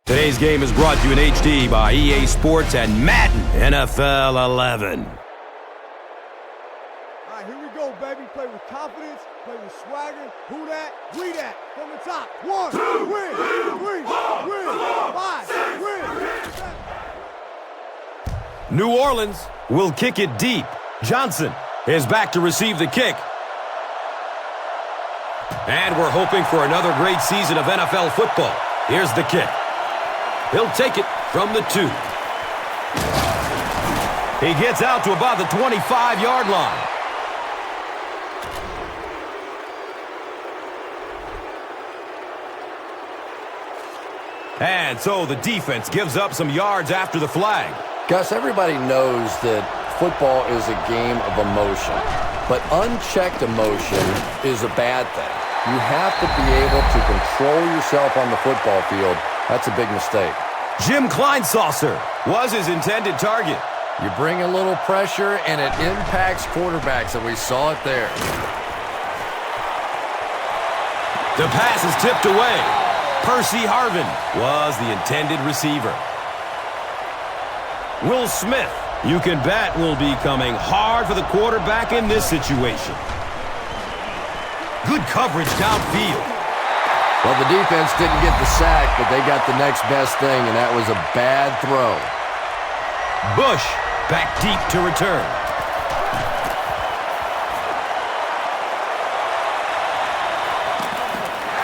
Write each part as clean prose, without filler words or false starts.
Today's game is brought to you in HD by EA Sports and Madden NFL 11. All right, here we go, baby. Play with confidence, play with swagger. Who that? We that. From the top. 1, win, 3, win, 5, win. New Orleans will kick it deep. Johnson is back to receive the kick. And we're hoping for another great season of NFL football. Here's the kick. He'll take it from the 2. He gets out to about the 25-yard line. And so the defense gives up some yards after the flag. Gus, everybody knows that football is a game of emotion, but unchecked emotion is a bad thing. You have to be able to control yourself on the football field. That's a big mistake. Jim Kleinsaucer was his intended target. You bring a little pressure, and it impacts quarterbacks, and we saw it there. The pass is tipped away. Percy Harvin was the intended receiver. Will Smith, you can bet, will be coming hard for the quarterback in this situation. Good coverage downfield. Well, the defense didn't get the sack, but they got the next best thing, and that was a bad throw. Bush back deep to return.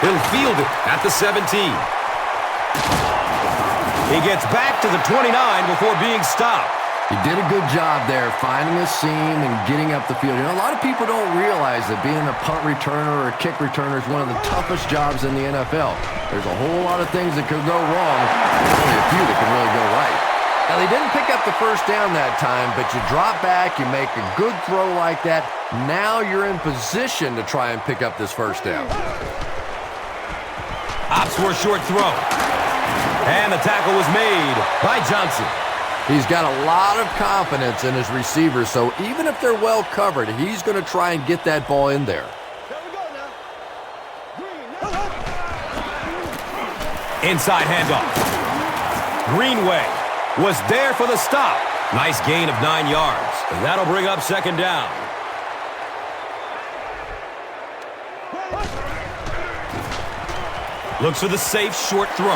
He'll field it at the 17. He gets back to the 29 before being stopped. He did a good job there finding a seam and getting up the field. You know, a lot of people don't realize that being a punt returner or a kick returner is one of the toughest jobs in the NFL. There's a whole lot of things that could go wrong. There's only a few that can really go right. Now, they didn't pick up the first down that time, but you drop back, you make a good throw like that. Now you're in position to try and pick up this first down. Opts for a short throw. And the tackle was made by Johnson. He's got a lot of confidence in his receivers, so even if they're well covered, he's going to try and get that ball in there. Inside handoff. Greenway was there for the stop. Nice gain of 9 yards. And that'll bring up second down. Looks for the safe short throw.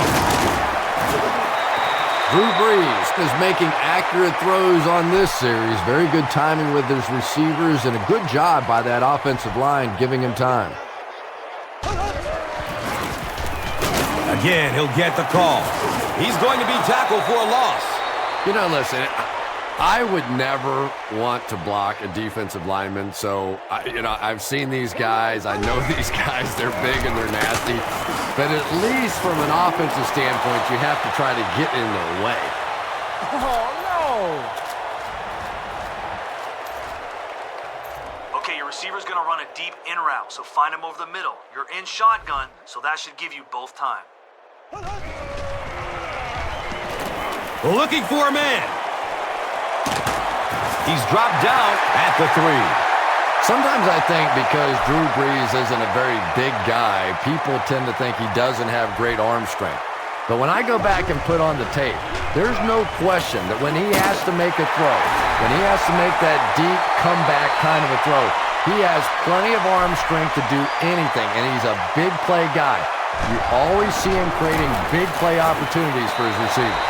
Drew Brees is making accurate throws on this series. Very good timing with his receivers and a good job by that offensive line giving him time. Again, he'll get the call. He's going to be tackled for a loss. You know, listen, I would never want to block a defensive lineman, so, I've seen these guys. I know these guys. They're big and they're nasty. But at least from an offensive standpoint, you have to try to get in their way. Oh, no! Okay, your receiver's going to run a deep in route, so find him over the middle. You're in shotgun, so that should give you both time. Looking for a man. He's dropped down at the 3. Sometimes I think because Drew Brees isn't a very big guy, people tend to think he doesn't have great arm strength. But when I go back and put on the tape, there's no question that when he has to make a throw, when he has to make that deep comeback kind of a throw, he has plenty of arm strength to do anything, and he's a big play guy. You always see him creating big play opportunities for his receivers.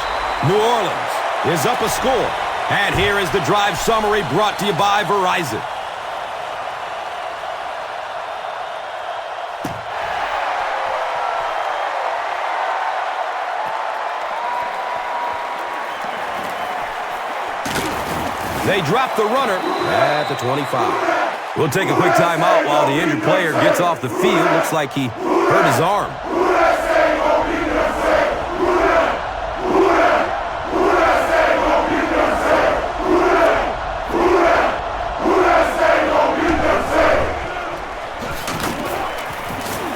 New Orleans is up a score. And here is the drive summary brought to you by Verizon. They drop the runner at the 25. We'll take a quick timeout while the injured player gets off the field. Looks like he hurt his arm.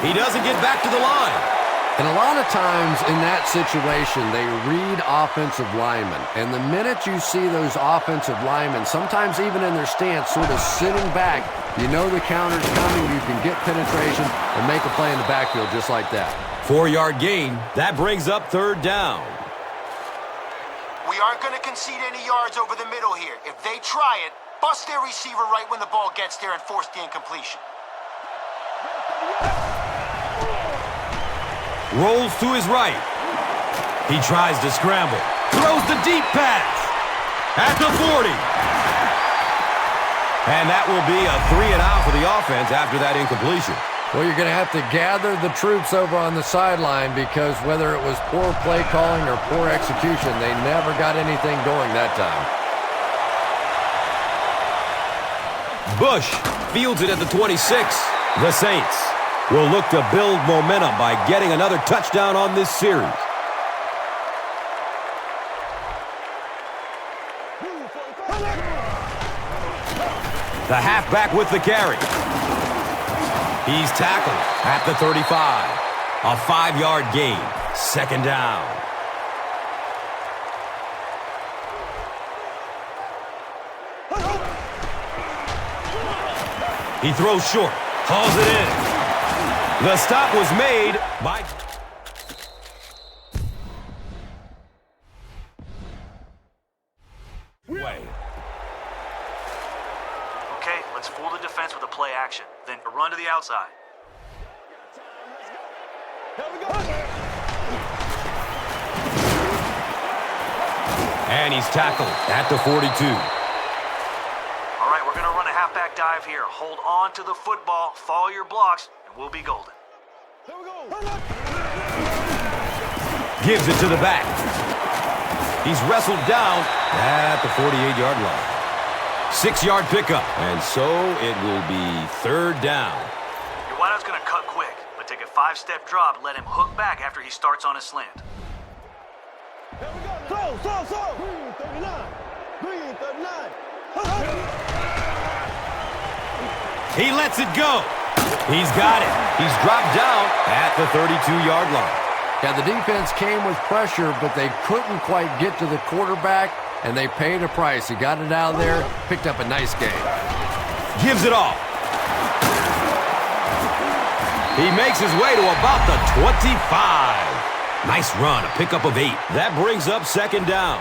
He doesn't get back to the line. And a lot of times in that situation, they read offensive linemen. And the minute you see those offensive linemen, sometimes even in their stance, sort of sitting back, you know the counter's coming, you can get penetration and make a play in the backfield just like that. 4-yard gain. That brings up third down. We aren't going to concede any yards over the middle here. If they try it, bust their receiver right when the ball gets there and force the incompletion. Rolls to his right. He tries to scramble. Throws the deep pass. At the 40. And that will be a 3-and-out for the offense after that incompletion. Well, you're going to have to gather the troops over on the sideline because whether it was poor play calling or poor execution, they never got anything going that time. Bush fields it at the 26. The Saints will look to build momentum by getting another touchdown on this series. The halfback with the carry. He's tackled at the 35. A 5-yard gain. Second down. He throws short. Hauls it in. The stop was made by... Okay, let's fool the defense with a play action. Then a run to the outside. And he's tackled at the 42. All right, we're going to run a halfback dive here. Hold on to the football, follow your blocks, and we'll be golden. Gives it to the back. He's wrestled down at the 48-yard line. 6-yard pickup, and so it will be third down. Your wideout's going to cut quick, but take a 5-step drop, let him hook back after he starts on his slant. He lets it go. He's got it. He's dropped down at the 32-yard line. Yeah, the defense came with pressure, but they couldn't quite get to the quarterback, and they paid a price. He got it out of there, picked up a nice gain. Gives it off. He makes his way to about the 25. Nice run, a pickup of 8. That brings up second down.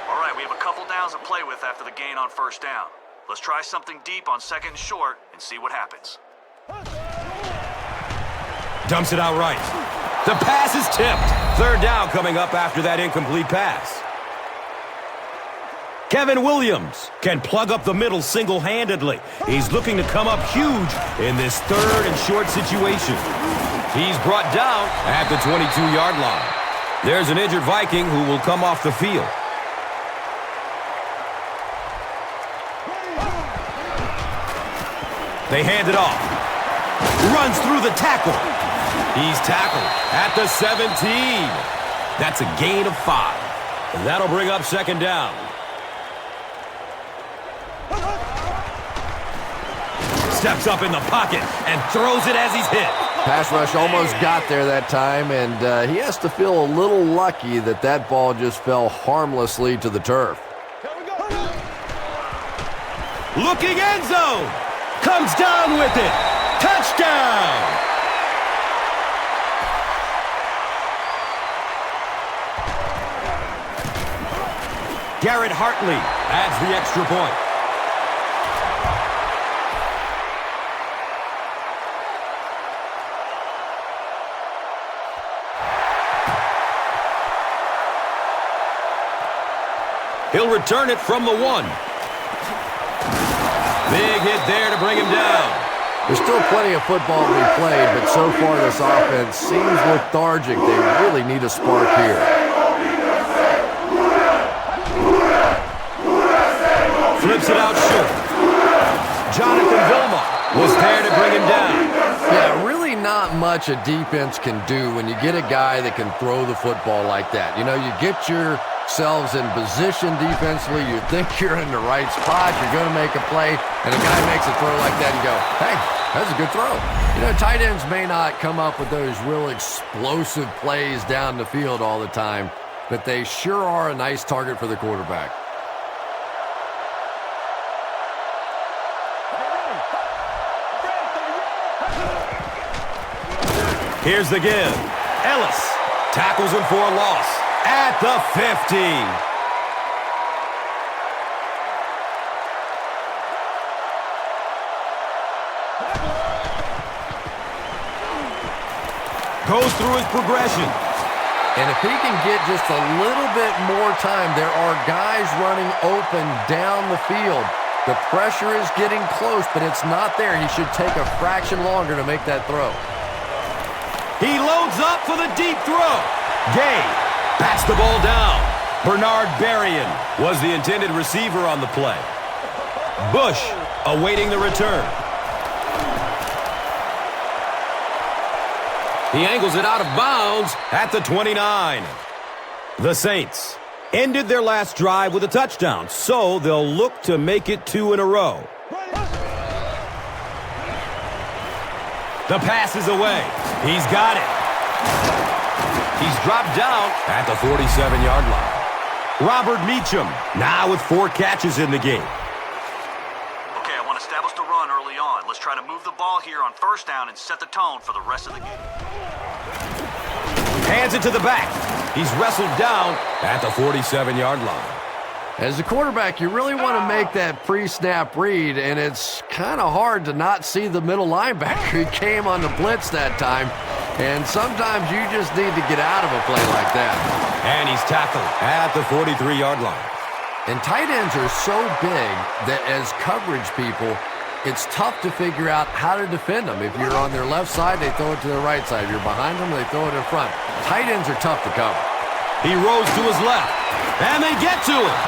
All right, we have a couple downs to play with after the gain on first down. Let's try something deep on second and short and see what happens. Dumps it out right. The pass is tipped. Third down coming up after that incomplete pass. Kevin Williams can plug up the middle single-handedly. He's looking to come up huge in this third and short situation. He's brought down at the 22-yard line. There's an injured Viking who will come off the field. They hand it off. Runs through the tackle. He's tackled at the 17. That's a gain of 5. And that'll bring up second down. Steps up in the pocket and throws it as he's hit. Pass rush almost got there that time, and he has to feel a little lucky that that ball just fell harmlessly to the turf. Looking end zone. Comes down with it. Touchdown. Garrett Hartley adds the extra point. He'll return it from the 1. Big hit there to bring him down. There's still plenty of football to be played, but so far this offense seems lethargic. They really need a spark here. Flips it out short. Jonathan Vilma was there to bring him down. Yeah, really not much a defense can do when you get a guy that can throw the football like that. You know, you get yourselves in position defensively, you think you're in the right spot, you're going to make a play, and a guy makes a throw like that and you go, hey, that's a good throw. You know, tight ends may not come up with those real explosive plays down the field all the time, but they sure are a nice target for the quarterback. Here's the give. Ellis tackles him for a loss at the 15. Goes through his progression. And if he can get just a little bit more time, there are guys running open down the field. The pressure is getting close, but it's not there. He should take a fraction longer to make that throw. He loads up for the deep throw. Gay bats the ball down. Bernard Berrien was the intended receiver on the play. Bush awaiting the return. He angles it out of bounds at the 29. The Saints ended their last drive with a touchdown, so they'll look to make it 2 in a row. The pass is away. He's got it. He's dropped down at the 47-yard line. Robert Meacham now with 4 catches in the game. Okay, I want to establish the run early on. Let's try to move the ball here on first down and set the tone for the rest of the game. Hands it to the back. He's wrestled down at the 47-yard line. As a quarterback, you really want to make that pre-snap read, and it's kind of hard to not see the middle linebacker. He came on the blitz that time, and sometimes you just need to get out of a play like that. And he's tackled at the 43-yard line. And tight ends are so big that as coverage people, it's tough to figure out how to defend them. If you're on their left side, they throw it to their right side. If you're behind them, they throw it in front. Tight ends are tough to cover. He rolls to his left, and they get to him.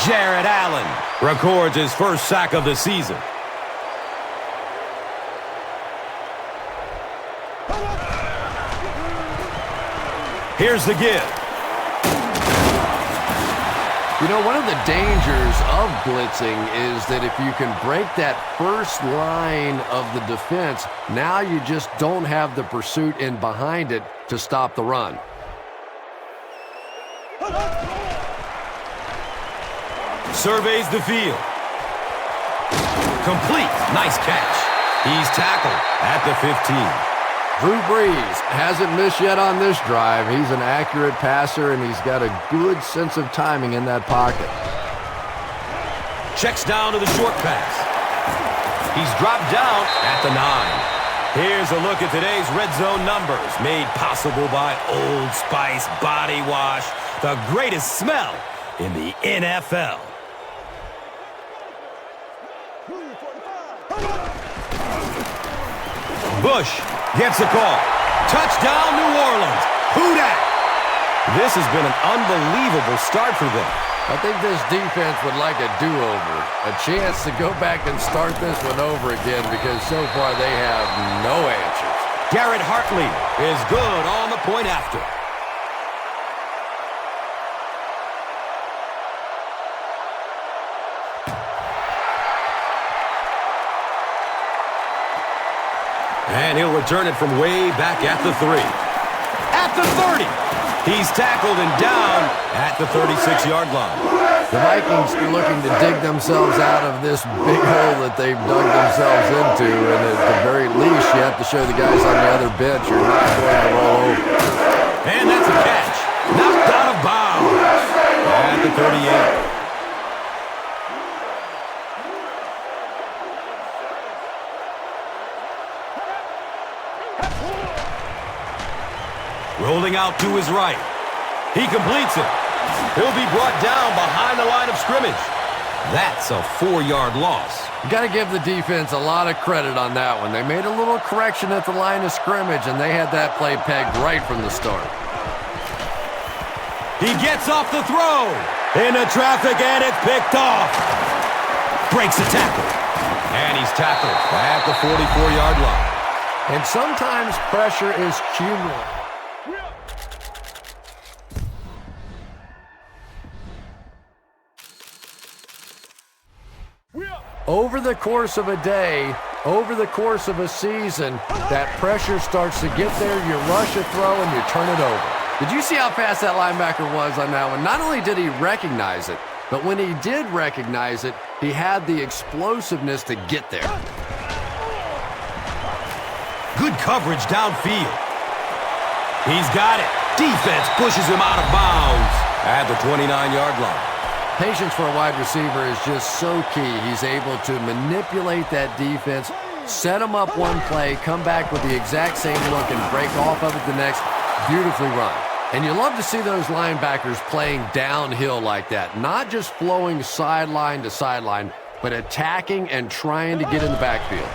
Jared Allen records his first sack of the season. Here's the give. You know, one of the dangers of blitzing is that if you can break that first line of the defense, now you just don't have the pursuit in behind it to stop the run. Surveys the field. Complete. Nice catch. He's tackled at the 15. Drew Brees hasn't missed yet on this drive. He's an accurate passer, and he's got a good sense of timing in that pocket. Checks down to the short pass. He's dropped down at the 9. Here's a look at today's red zone numbers, made possible by Old Spice Body Wash, the greatest smell in the NFL. Bush gets a call. Touchdown, New Orleans. Who dat? This has been an unbelievable start for them. I think this defense would like a do-over, a chance to go back and start this one over again, because so far they have no answers. Garrett Hartley is good on the point after. And he'll return it from way back at the 3. At the 30. He's tackled and down at the 36-yard line. The Vikings are looking to dig themselves out of this big hole that they've dug themselves into, and at the very least, you have to show the guys on the other bench you're not going to roll over. And that's a catch. Knocked out of bounds at the 38. Rolling out to his right. He completes it. He'll be brought down behind the line of scrimmage. That's a 4-yard loss. You got to give the defense a lot of credit on that one. They made a little correction at the line of scrimmage, and they had that play pegged right from the start. He gets off the throw. Into traffic, and it's picked off. Breaks the tackle. And he's tackled at the 44-yard line. And sometimes pressure is cumulative. Over the course of a day, over the course of a season, that pressure starts to get there, you rush a throw, and you turn it over. Did you see how fast that linebacker was on that one? Not only did he recognize it, but when he did recognize it, he had the explosiveness to get there. Good coverage downfield. He's got it. Defense pushes him out of bounds at the 29-yard line. Patience for a wide receiver is just so key. He's able to manipulate that defense, set them up one play, come back with the exact same look, and break off of it the next. Beautifully run. And you love to see those linebackers playing downhill like that, not just flowing sideline to sideline, but attacking and trying to get in the backfield.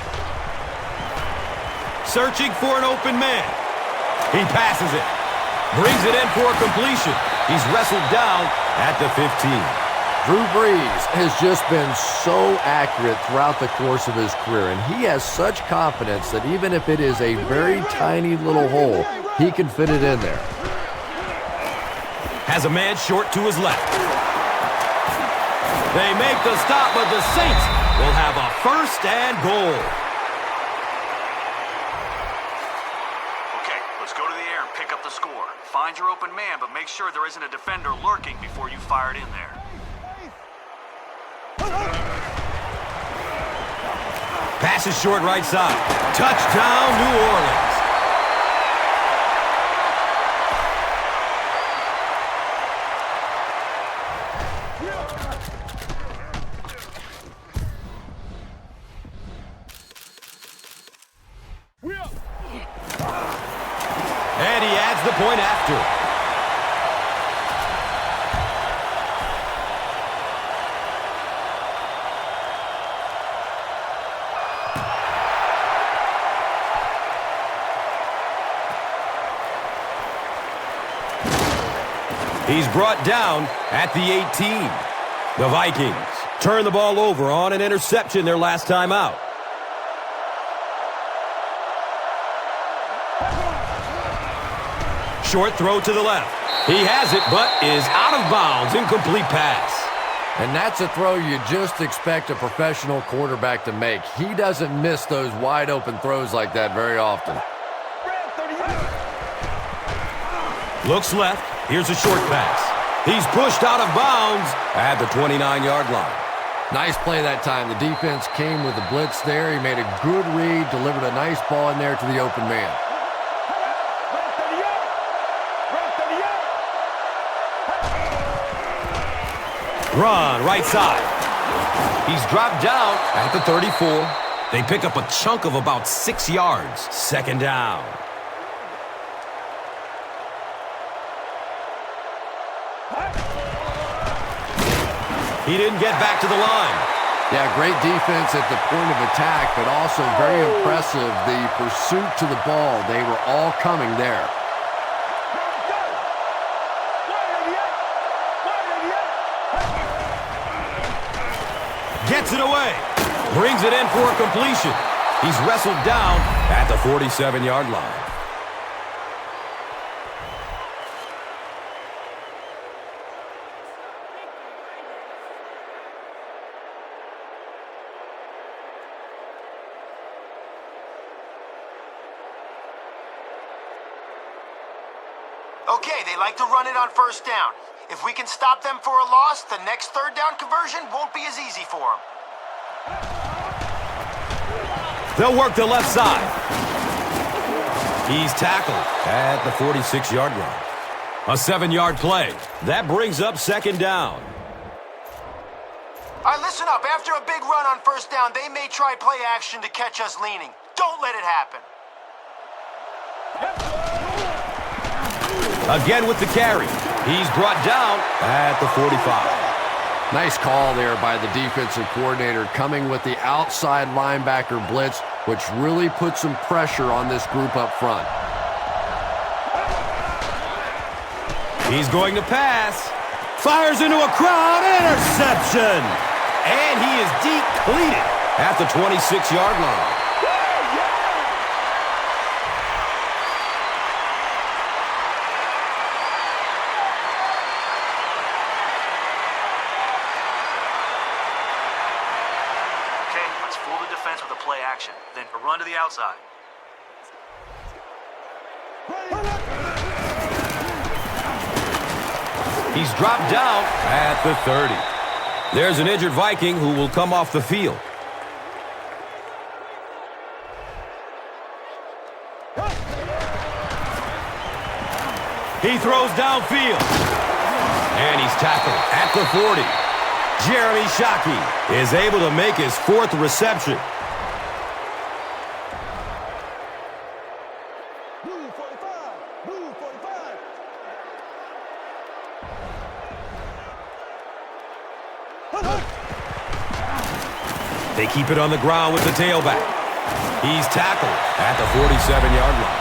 Searching for an open man. He passes it. Brings it in for a completion. He's wrestled down at the 15. Drew Brees has just been so accurate throughout the course of his career, and he has such confidence that even if it is a very tiny little hole, he can fit it in there. Has a man short to his left. They make the stop, but the Saints will have a first and goal. Okay, let's go to the air and pick up the score. Find your open man, but make sure there isn't a defender lurking before you fire it in there. Pass is short right side. Touchdown, New Orleans. And he adds the point after. He's brought down at the 18. The Vikings turn the ball over on an interception their last time out. Short throw to the left. He has it, but is out of bounds. Incomplete pass. And that's a throw you just expect a professional quarterback to make. He doesn't miss those wide open throws like that very often. Looks left. Here's a short pass. He's pushed out of bounds at the 29-yard line. Nice play that time. The defense came with the blitz there. He made a good read, delivered a nice ball in there to the open man. Run, right side. He's dropped down at the 34. They pick up a chunk of about 6 yards. Second down. He didn't get back to the line. Yeah, great defense at the point of attack, but also very impressive. The pursuit to the ball, they were all coming there. Gets it away. Brings it in for a completion. He's wrestled down at the 47-yard line. Okay, they like to run it on first down. If we can stop them for a loss, the next third down conversion won't be as easy for them. They'll work the left side. He's tackled at the 46-yard line. A 7-yard play. That brings up second down. All right, listen up. After a big run on first down, they may try play action to catch us leaning. Don't let it happen. Again with the carry. He's brought down at the 45. Nice call there by the defensive coordinator, coming with the outside linebacker blitz, which really put some pressure on this group up front. He's going to pass. Fires into a crowd. Interception. And he is depleted at the 26-yard line. Then run to the outside. He's dropped down at the 30. There's an injured Viking who will come off the field. He throws downfield. And he's tackled at the 40. Jeremy Shockey is able to make his 4th reception. Blue 45. Blue 45. They keep it on the ground with the tailback. He's tackled at the 47-yard line.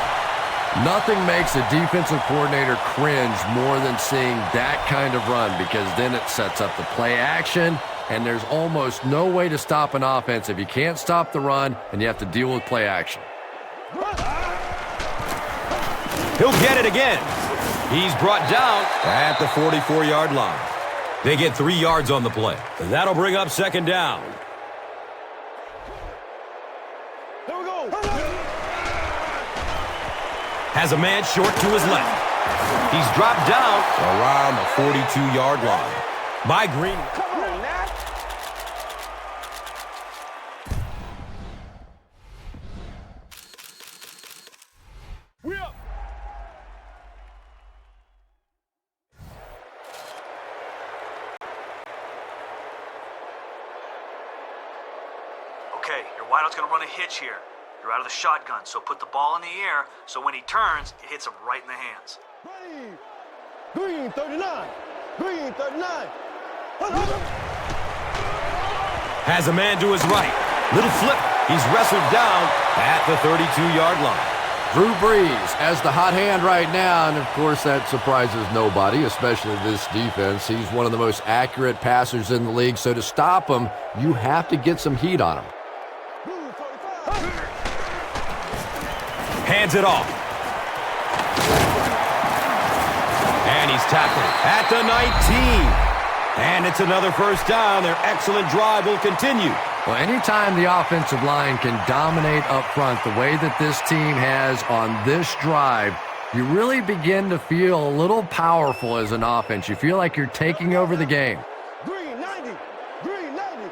Nothing makes a defensive coordinator cringe more than seeing that kind of run, because then it sets up the play action, and there's almost no way to stop an offense if you can't stop the run and you have to deal with play action. He'll get it again. He's brought down at the 44-yard line. They get 3 yards on the play. That'll bring up 2nd down. There we go. Has a man short to his left. He's dropped down around the 42-yard line. By Green. Come on, Nat. We up. Okay, your wideout's going to run a hitch here. You're out of the shotgun, so put the ball in the air so when he turns, it hits him right in the hands. Ready. Green 39. Green 39. Has a man to his right. Little flip. He's wrestled down at the 32-yard line. Drew Brees as the hot hand right now, and of course that surprises nobody, especially this defense. He's one of the most accurate passers in the league, so to stop him, you have to get some heat on him. Blue 45. Hands it off. And he's tackled at the 19. And it's another 1st down. Their excellent drive will continue. Well, anytime the offensive line can dominate up front the way that this team has on this drive, you really begin to feel a little powerful as an offense. You feel like you're taking over the game. Green 90. Green 90.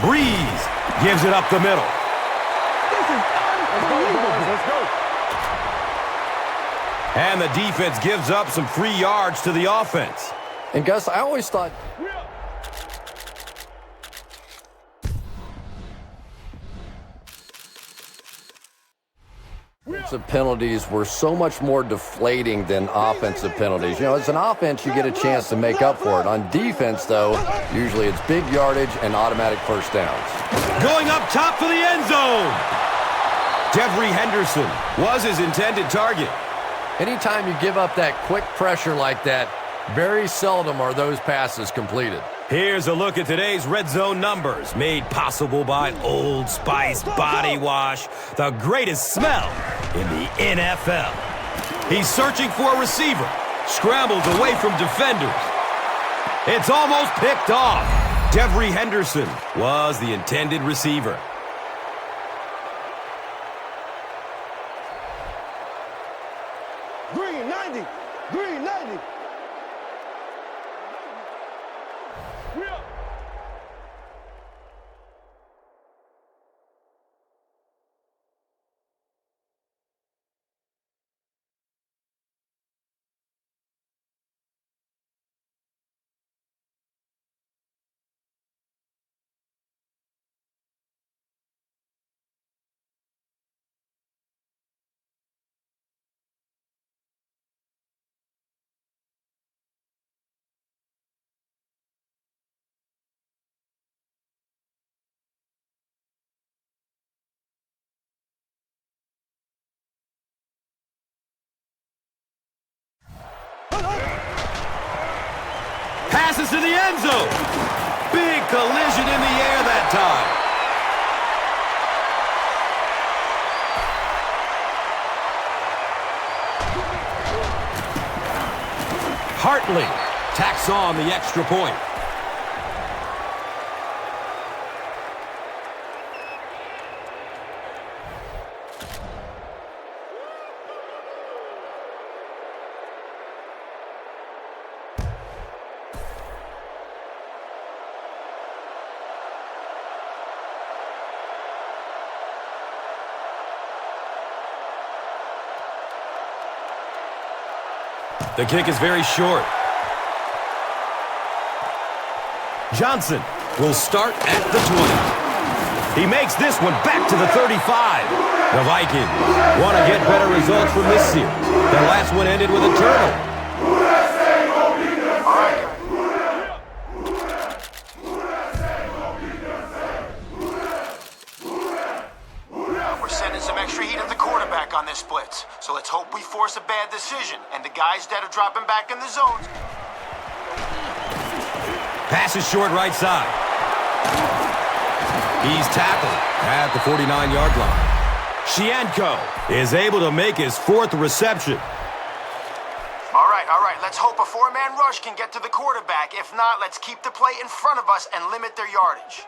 Breeze gives it up the middle. This is unbelievable. Let's go. And the defense gives up some free yards to the offense. And Gus, I always thought We up. defensive penalties were so much more deflating than offensive penalties. You know, as an offense, you get a chance to make up for it. On defense, though, usually it's big yardage and automatic 1st downs. Going up top for the end zone. Devery Henderson was his intended target. Anytime you give up that quick pressure like that, very seldom are those passes completed. Here's a look at today's red zone numbers, made possible by Old Spice Body Wash, the greatest smell in the NFL. He's searching for a receiver, scrambles away from defenders. It's almost picked off. Devery Henderson was the intended receiver. Green 90. Green 90. We up. Passes to the end zone. Big collision in the air that time. Hartley tacks on the extra point. The kick is very short. Johnson will start at the 20. He makes this one back to the 35. The Vikings want to get better results from this series. Their last one ended with a turnover. We're sending some extra heat at the quarterback on this blitz. So let's hope we force a bad decision. And the guys that are dropping back in the zones. Pass is short right side. He's tackled at the 49-yard line. Shianko is able to make his fourth reception. All right. Let's hope a four-man rush can get to the quarterback. If not, let's keep the play in front of us and limit their yardage.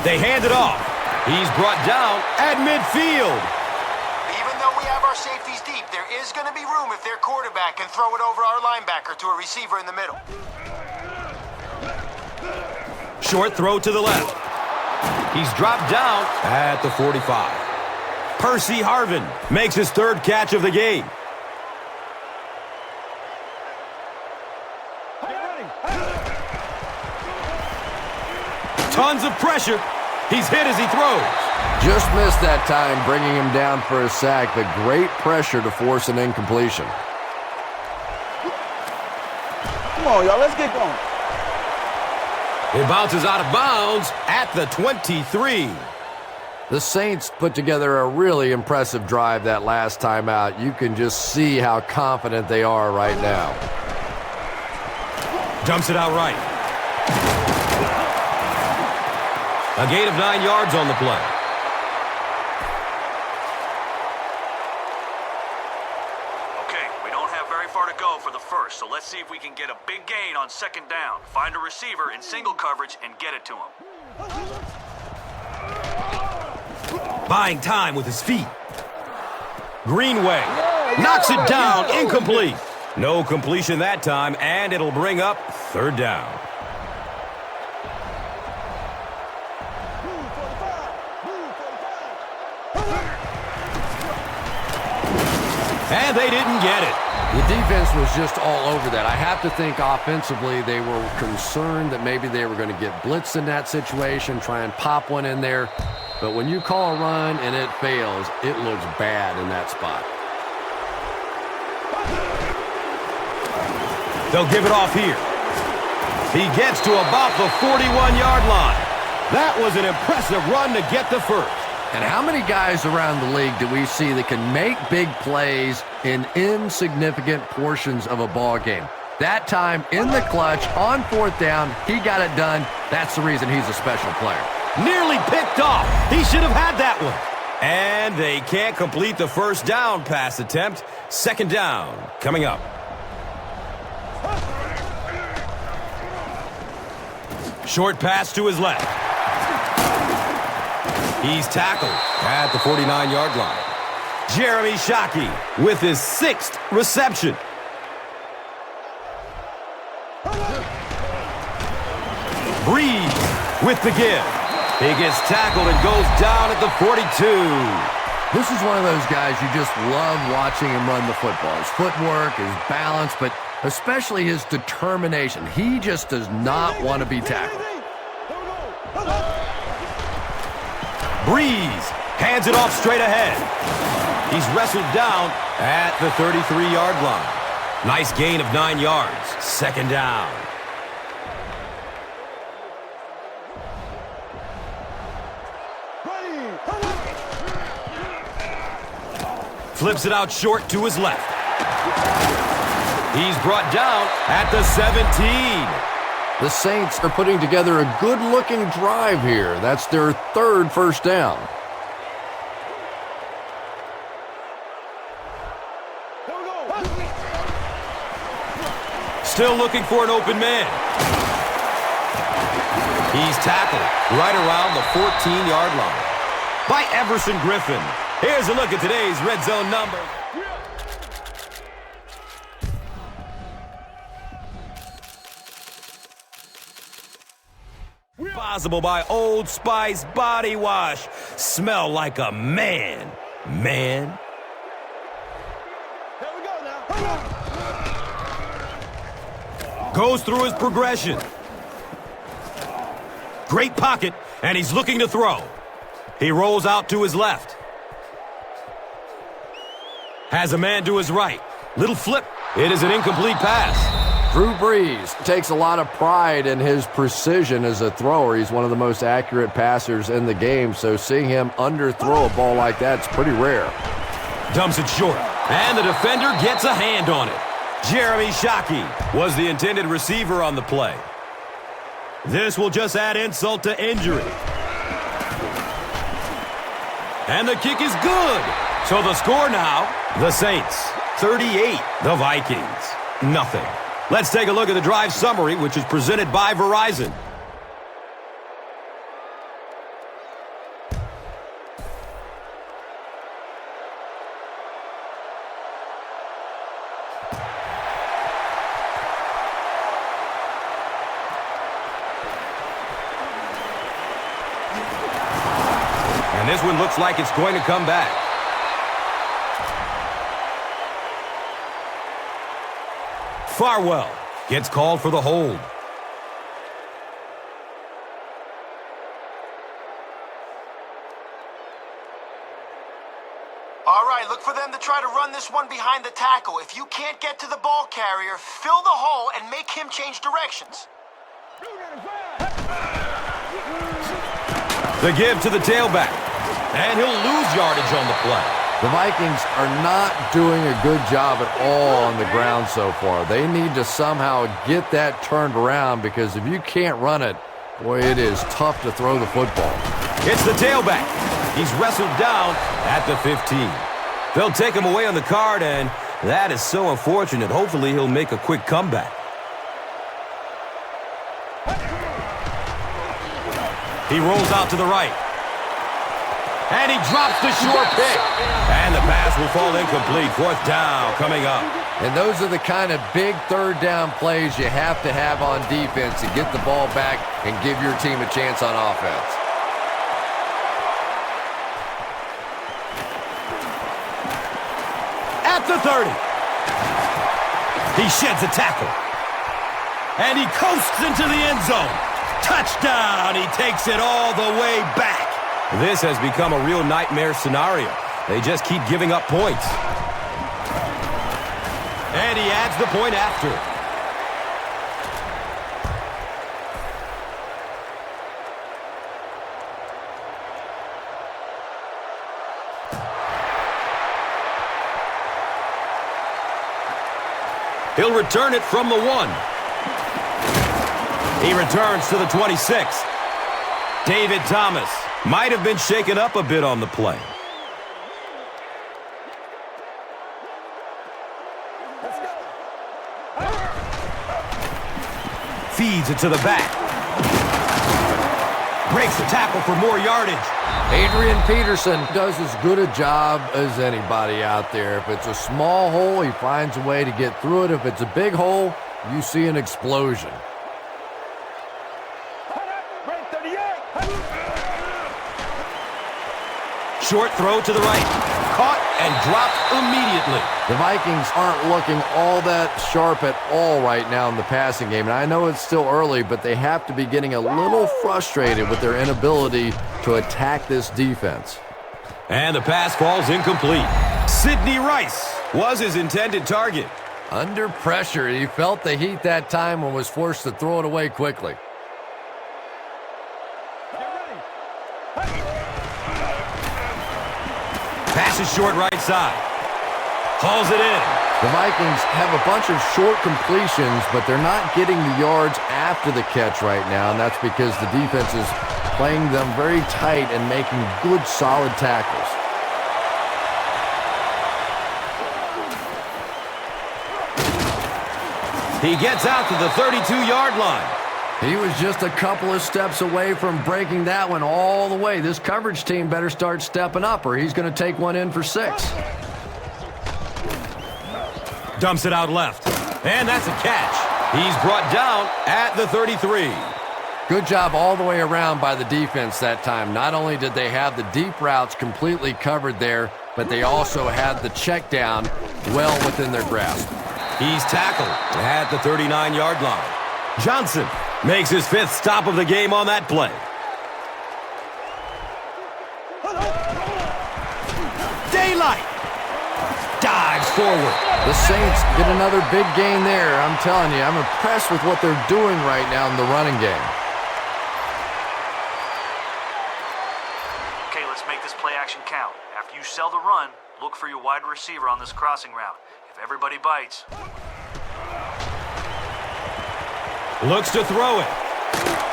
They hand it off. He's brought down at midfield. Even though we have our safeties deep, there is going to be room if their quarterback can throw it over our linebacker to a receiver in the middle. Short throw to the left. He's dropped down at the 45. Percy Harvin makes his third catch of the game. Tons of pressure. He's hit as he throws. Just missed that time, bringing him down for a sack, but great pressure to force an incompletion. Come on, y'all. Let's get going. It bounces out of bounds at the 23. The Saints put together a really impressive drive that last time out. You can just see how confident they are right now. Dumps it out right. A gain of 9 yards on the play. Okay, we don't have very far to go for the first, so let's see if we can get a big gain on second down. Find a receiver in single coverage and get it to him. Buying time with his feet. Greenway knocks it down, incomplete. No completion that time, and it'll bring up third down. And they didn't get it. The defense was just all over that. I have to think offensively they were concerned that maybe they were going to get blitzed in that situation, try and pop one in there. But when you call a run and it fails, it looks bad in that spot. They'll give it off here. He gets to about the 41-yard line. That was an impressive run to get the first. And how many guys around the league do we see that can make big plays in insignificant portions of a ball game? That time, in the clutch, on fourth down, he got it done. That's the reason he's a special player. Nearly picked off. He should have had that one. And they can't complete the first down pass attempt. Second down coming up. Short pass to his left. He's tackled at the 49-yard line. Jeremy Shockey with his 6th reception. Breeze with the give. He gets tackled and goes down at the 42. This is one of those guys you just love watching him run the football. His footwork, his balance, but especially his determination. He just does not want to be tackled. Breeze hands it off straight ahead. He's wrestled down at the 33-yard line. Nice gain of 9 yards. Second down. Flips it out short to his left. He's brought down at the 17. The Saints are putting together a good-looking drive here. That's their 3rd first down. Still looking for an open man. He's tackled right around the 14-yard line by Everson Griffin. Here's a look at today's red zone numbers. Possible by Old Spice Body Wash. Smell like a man. Man. Here we go. Goes through his progression. Great pocket, and he's looking to throw. He rolls out to his left. Has a man to his right. Little flip. It is an incomplete pass. Drew Brees takes a lot of pride in his precision as a thrower. He's one of the most accurate passers in the game, so seeing him underthrow a ball like that's pretty rare. Dumps it short, and the defender gets a hand on it. Jeremy Shockey was the intended receiver on the play. This will just add insult to injury. And the kick is good. So the score now, the Saints 38, the Vikings nothing. Let's take a look at the drive summary, which is presented by Verizon. And this one looks like it's going to come back. Farwell gets called for the hold. All right, look for them to try to run this one behind the tackle. If you can't get to the ball carrier, fill the hole and make him change directions. The give to the tailback. And he'll lose yardage on the play. The Vikings are not doing a good job at all on the ground so far. They need to somehow get that turned around, because if you can't run it, boy, it is tough to throw the football. It's the tailback. He's wrestled down at the 15. They'll take him away on the card, and that is so unfortunate. Hopefully he'll make a quick comeback. He rolls out to the right. And he drops the short pick. And the pass will fall incomplete. Fourth down coming up. And those are the kind of big third down plays you have to have on defense to get the ball back and give your team a chance on offense. At the 30. He sheds a tackle. And he coasts into the end zone. Touchdown. He takes it all the way back. This has become a real nightmare scenario. They just keep giving up points. And he adds the point after. He'll return it from the 1. He returns to the 26. David Thomas might have been shaken up a bit on the play. Feeds it to the back. Breaks the tackle for more yardage. Adrian Peterson does as good a job as anybody out there. If it's a small hole, he finds a way to get through it. If it's a big hole, you see an explosion. Short throw to the right. Caught and dropped immediately. The Vikings aren't looking all that sharp at all right now in the passing game. And I know it's still early, but they have to be getting a little frustrated with their inability to attack this defense. And the pass falls incomplete. Sidney Rice was his intended target. Under pressure, he felt the heat that time and was forced to throw it away quickly. Pass is short right side. Hauls it in. The Vikings have a bunch of short completions, but they're not getting the yards after the catch right now, and that's because the defense is playing them very tight and making good, solid tackles. He gets out to the 32-yard line. He was just a couple of steps away from breaking that one all the way. This coverage team better start stepping up, or he's going to take one in for 6. Dumps it out left. And that's a catch. He's brought down at the 33. Good job all the way around by the defense that time. Not only did they have the deep routes completely covered there, but they also had the check down well within their grasp. He's tackled at the 39-yard line. Johnson makes his 5th stop of the game on that play. Daylight. Dives forward. The Saints get another big gain there. I'm telling you, I'm impressed with what they're doing right now in the running game. Okay, let's make this play action count. After you sell the run, look for your wide receiver on this crossing route. If everybody bites... Looks to throw it.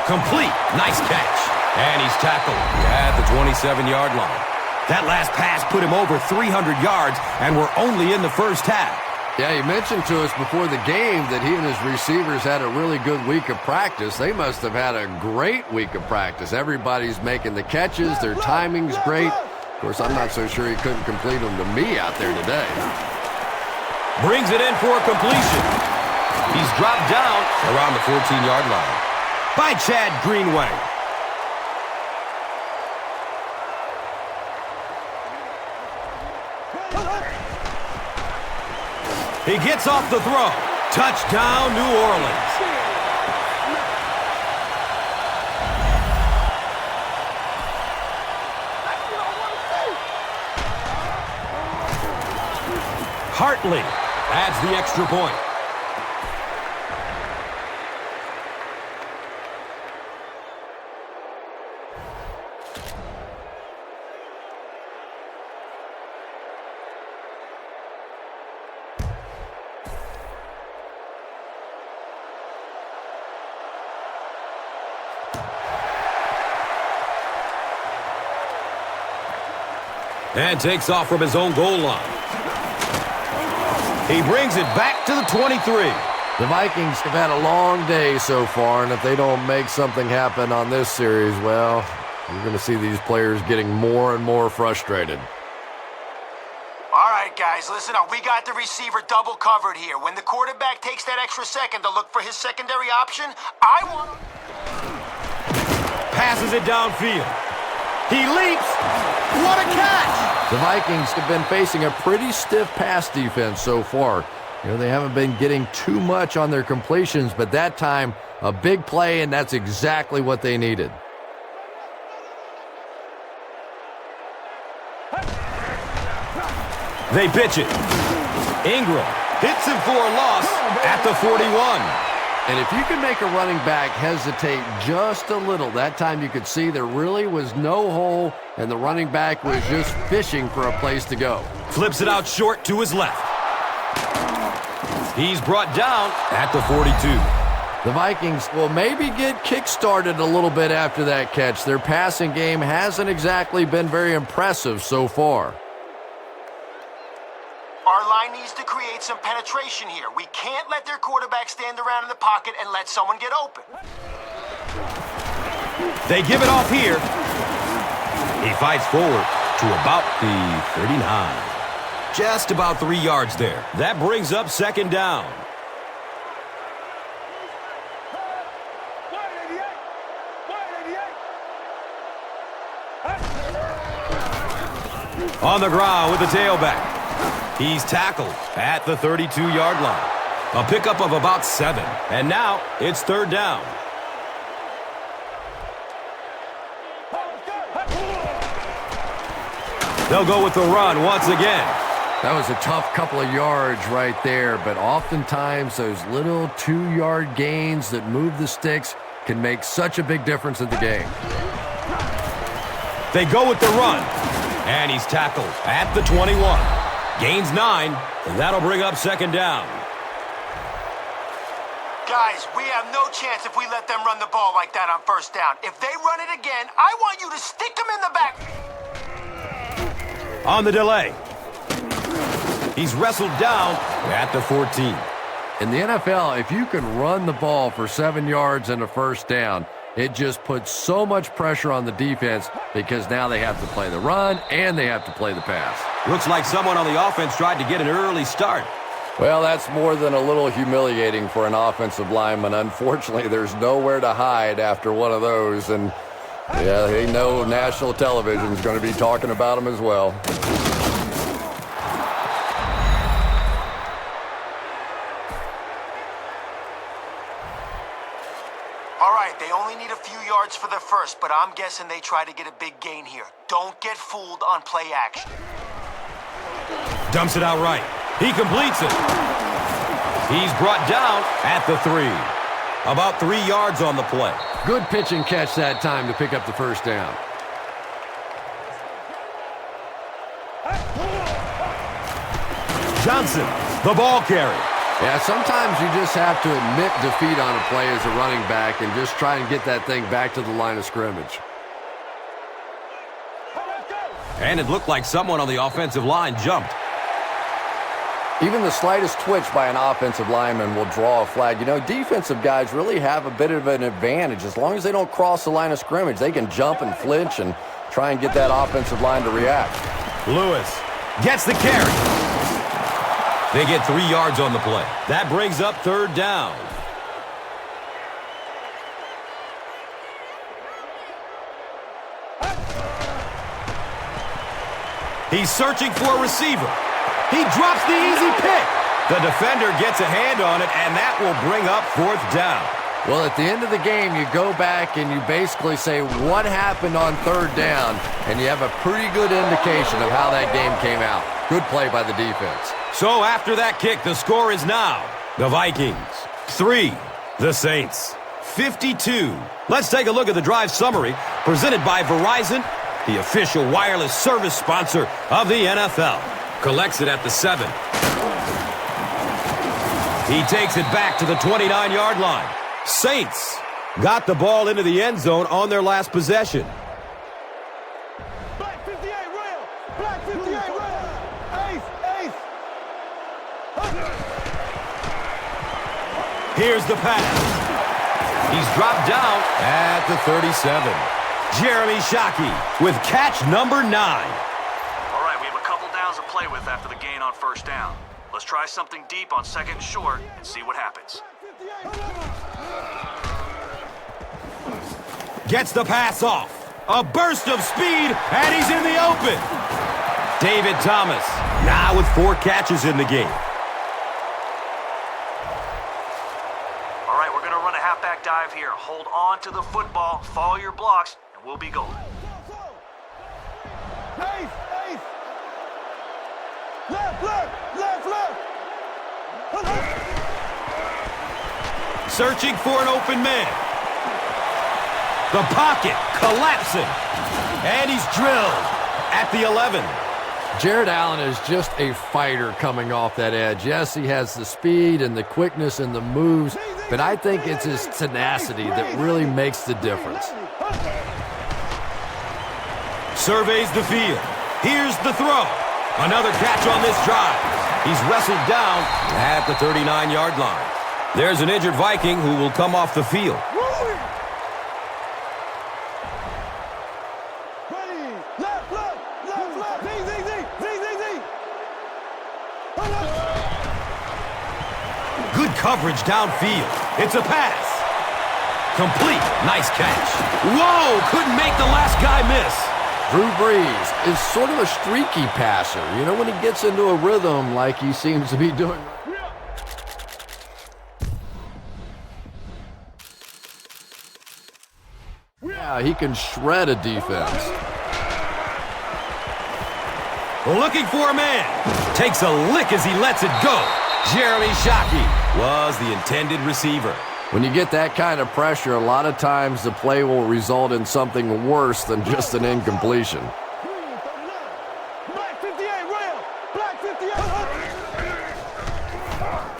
Complete. Nice catch. And he's tackled at the 27-yard line. That last pass put him over 300 yards, and we're only in the first half. Yeah, he mentioned to us before the game that he and his receivers had a really good week of practice. They must have had a great week of practice. Everybody's making the catches. Their timing's great. Of course, I'm not so sure he couldn't complete them to me out there today. Brings it in for completion. He's dropped down around the 14-yard line by Chad Greenway. He gets off the throw. Touchdown, New Orleans. Hartley adds the extra point. And takes off from his own goal line. He brings it back to the 23. The Vikings have had a long day so far, and if they don't make something happen on this series, well, you're going to see these players getting more and more frustrated. All right, guys, listen up. We got the receiver double covered here. When the quarterback takes that extra second to look for his secondary option, I want him. Passes it downfield. He leaps. What a catch! The Vikings have been facing a pretty stiff pass defense so far. You know, they haven't been getting too much on their completions, but that time, a big play, and that's exactly what they needed. They pitch it. Ingram hits him for a loss at the 41. And if you can make a running back hesitate just a little, that time you could see there really was no hole, and the running back was just fishing for a place to go. Flips it out short to his left. He's brought down at the 42. The Vikings will maybe get kick-started a little bit after that catch. Their passing game hasn't exactly been very impressive so far. Our line needs to create some penetration here. We can't let their quarterback stand around in the pocket and let someone get open. They give it off here. He fights forward to about the 39. Just about 3 yards there. That brings up second down. On the ground with the tailback. He's tackled at the 32-yard line. A pickup of about 7. And now it's third down. They'll go with the run once again. That was a tough couple of yards right there, but oftentimes those little 2-yard gains that move the sticks can make such a big difference in the game. They go with the run, and he's tackled at the 21. Gains 9, and that'll bring up second down. Guys, we have no chance if we let them run the ball like that on first down. If they run it again, I want you to stick them in the back. On the delay. He's wrestled down at the 14. In the NFL, if you can run the ball for 7 yards and a first down, it just puts so much pressure on the defense because now they have to play the run and they have to play the pass. Looks like someone on the offense tried to get an early start. Well, that's more than a little humiliating for an offensive lineman. Unfortunately, there's nowhere to hide after one of those, and yeah, they know national television is going to be talking about them as well. All right, they only need a few yards for the first, but I'm guessing they try to get a big gain here. Don't get fooled on play action. Dumps it out right. He completes it. He's brought down at the 3. About 3 yards on the play. Good pitch and catch that time to pick up the first down. Johnson, the ball carrier. Yeah, sometimes you just have to admit defeat on a play as a running back and just try and get that thing back to the line of scrimmage. And it looked like someone on the offensive line jumped. Even the slightest twitch by an offensive lineman will draw a flag. You know, defensive guys really have a bit of an advantage. As long as they don't cross the line of scrimmage, they can jump and flinch and try and get that offensive line to react. Lewis gets the carry. They get 3 yards on the play. That brings up 3rd down. He's searching for a receiver. He drops the easy pick. The defender gets a hand on it, and that will bring up 4th down. Well, at the end of the game, you go back and you basically say what happened on 3rd down, and you have a pretty good indication of how that game came out. Good play by the defense. So after that kick, the score is now the Vikings 3, the Saints 52. Let's take a look at the drive summary presented by Verizon, the official wireless service sponsor of the NFL. Collects it at the 7. He takes it back to the 29-yard line. Saints got the ball into the end zone on their last possession. Black 58 rail. Black 58 rail. Ace, ace. Here's the pass. He's dropped down at the 37. Jeremy Shockey with catch number 9. All right, we have a couple downs to play with after the gain on 1st down. Let's try something deep on 2nd and short and see what happens. Gets the pass off. A burst of speed, and he's in the open. David Thomas now with 4 catches in the game. All right, we're going to run a halfback dive here. Hold on to the football, follow your blocks, and we'll be golden. Ace, ace. Left, left, left, left. Searching for an open man. The pocket collapsing. And he's drilled at the 11. Jared Allen is just a fighter coming off that edge. Yes, he has the speed and the quickness and the moves, but I think it's his tenacity that really makes the difference. Surveys the field. Here's the throw. Another catch on this drive. He's wrestled down at the 39-yard line. There's an injured Viking who will come off the field. Ready. Left, left, left, left. Z, Z, Z, Z, Z, Z. Good coverage downfield. It's a pass. Complete. Nice catch. Whoa! Couldn't make the last guy miss. Drew Brees is sort of a streaky passer. You know, when he gets into a rhythm like he seems to be doing. Yeah, he can shred a defense. Looking for a man. Takes a lick as he lets it go. Jeremy Shockey was the intended receiver. When you get that kind of pressure, a lot of times the play will result in something worse than just an incompletion. Black 58 rail. Black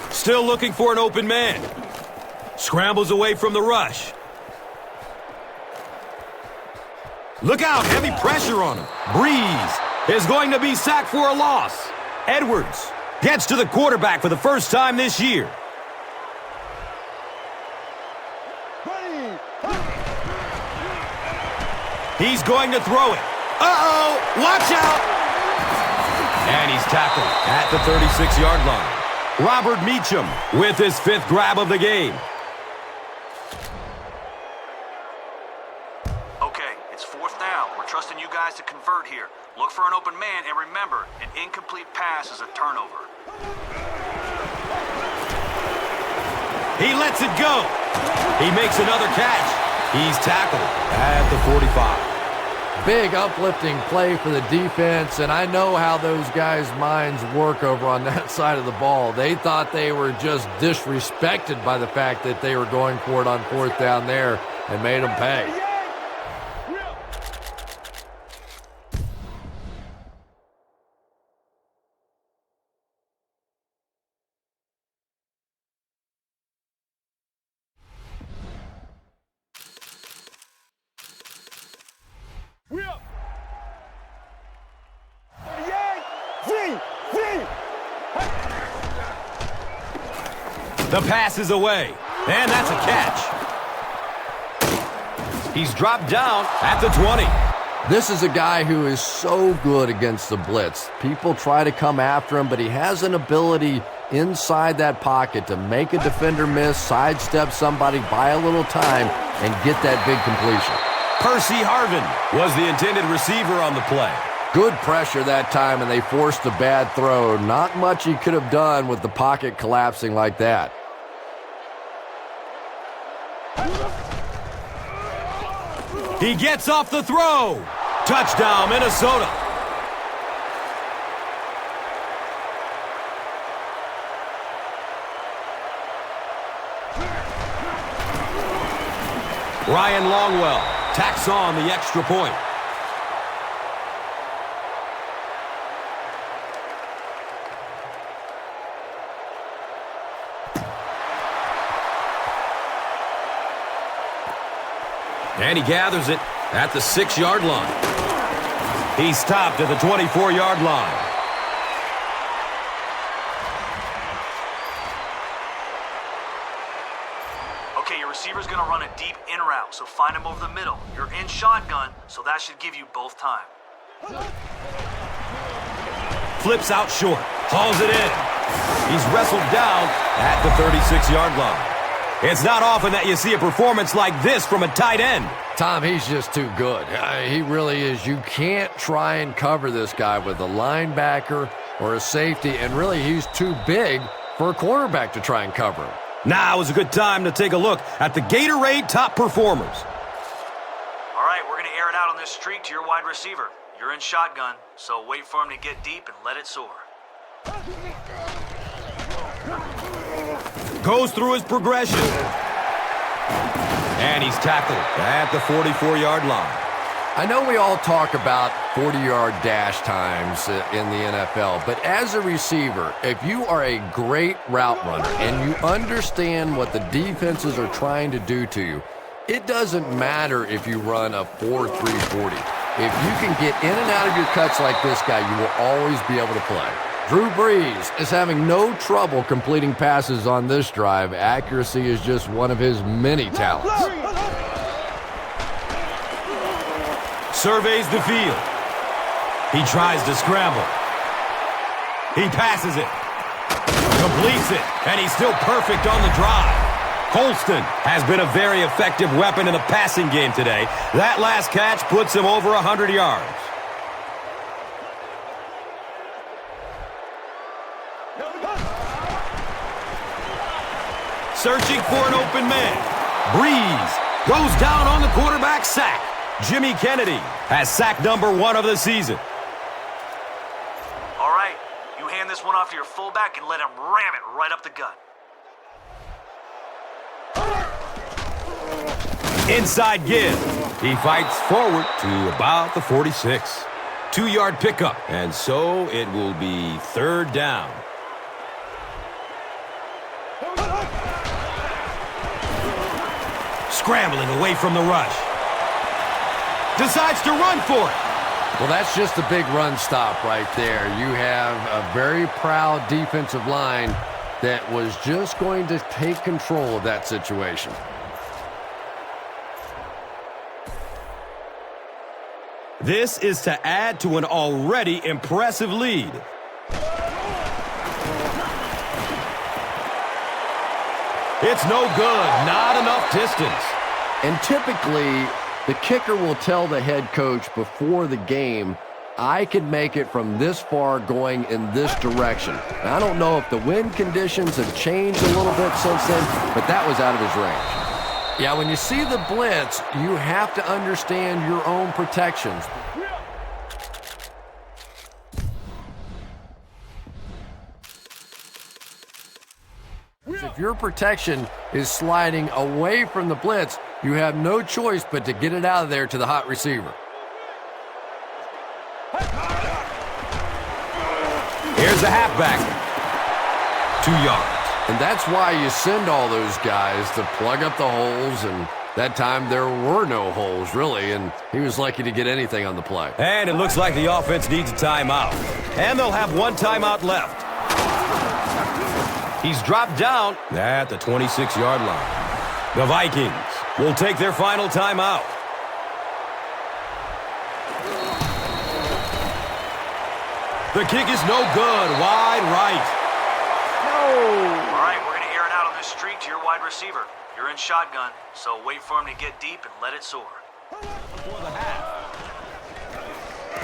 58. Still looking for an open man. Scrambles away from the rush. Look out, heavy pressure on him. Breeze is going to be sacked for a loss. Edwards gets to the quarterback for the first time this year. He's going to throw it. Uh-oh, watch out. And he's tackled at the 36-yard line. Robert Meacham with his 5th grab of the game. Okay, it's 4th down. We're trusting you guys to convert here. Look for an open man, and remember, an incomplete pass is a turnover. He lets it go. He makes another catch. He's tackled at the 45. Big uplifting play for the defense, and I know how those guys' minds work over on that side of the ball. They thought they were just disrespected by the fact that they were going for it on fourth down there and made them pay. The pass is away, and that's a catch. He's dropped down at the 20. This is a guy who is so good against the blitz. People try to come after him, but he has an ability inside that pocket to make a defender miss, sidestep somebody, buy a little time, and get that big completion. Percy Harvin was the intended receiver on the play. Good pressure that time, and they forced a bad throw. Not much he could have done with the pocket collapsing like that. He gets off the throw. Touchdown, Minnesota. Ryan Longwell tacks on the extra point. And he gathers it at the 6-yard line. He's stopped at the 24-yard line. Okay, your receiver's going to run a deep in route, so find him over the middle. You're in shotgun, so that should give you both time. Flips out short, hauls it in. He's wrestled down at the 36-yard line. It's not often that you see a performance like this from a tight end. Tom, he's just too good. He really is. You can't try and cover this guy with a linebacker or a safety, and really he's too big for a quarterback to try and cover him. Now is a good time to take a look at the Gatorade top performers. All right, we're going to air it out on this streak to your wide receiver. You're in shotgun, so wait for him to get deep and let it soar. Goes through his progression. And he's tackled at the 44-yard line. I know we all talk about 40-yard dash times in the NFL, but as a receiver, if you are a great route runner and you understand what the defenses are trying to do to you, it doesn't matter if you run a 4.3 40. If you can get in and out of your cuts like this guy, you will always be able to play. Drew Brees is having no trouble completing passes on this drive. Accuracy is just one of his many talents. Surveys the field. He tries to scramble. He passes it. Completes it. And he's still perfect on the drive. Colston has been a very effective weapon in the passing game today. That last catch puts him over 100 yards. Searching for an open man. Breeze goes down on the quarterback sack. Jimmy Kennedy has sack number 1 of the season. All right, you hand this one off to your fullback and let him ram it right up the gut. Inside give. He fights forward to about the 46. 2-yard pickup, and so it will be 3rd down. Scrambling away from the rush. Decides to run for it. Well, that's just a big run stop right there. You have a very proud defensive line that was just going to take control of that situation. This is to add to an already impressive lead. It's no good. Not enough distance. And typically, the kicker will tell the head coach before the game, I can make it from this far going in this direction. Now, I don't know if the wind conditions have changed a little bit since then, but that was out of his range. Yeah, when you see the blitz, you have to understand your own protections. If your protection is sliding away from the blitz, you have no choice but to get it out of there to the hot receiver. Here's the halfback. 2 yards. And that's why you send all those guys to plug up the holes, and that time there were no holes, really, and he was lucky to get anything on the play. And it looks like the offense needs a timeout. And they'll have 1 timeout left. He's dropped down at the 26-yard line. The Vikings will take their final timeout. The kick is no good. Wide right. All right, we're going to air it out on this street to your wide receiver. You're in shotgun, so wait for him to get deep and let it soar. Before the half.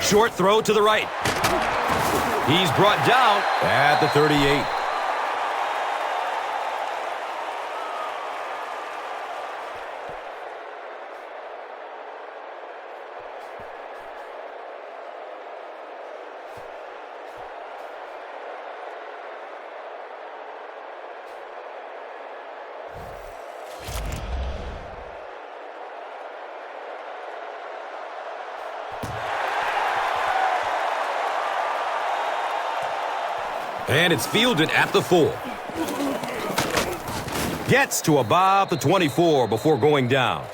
Short throw to the right. He's brought down at the 38. And it's fielded at the 4. Gets to about the 24 before going down.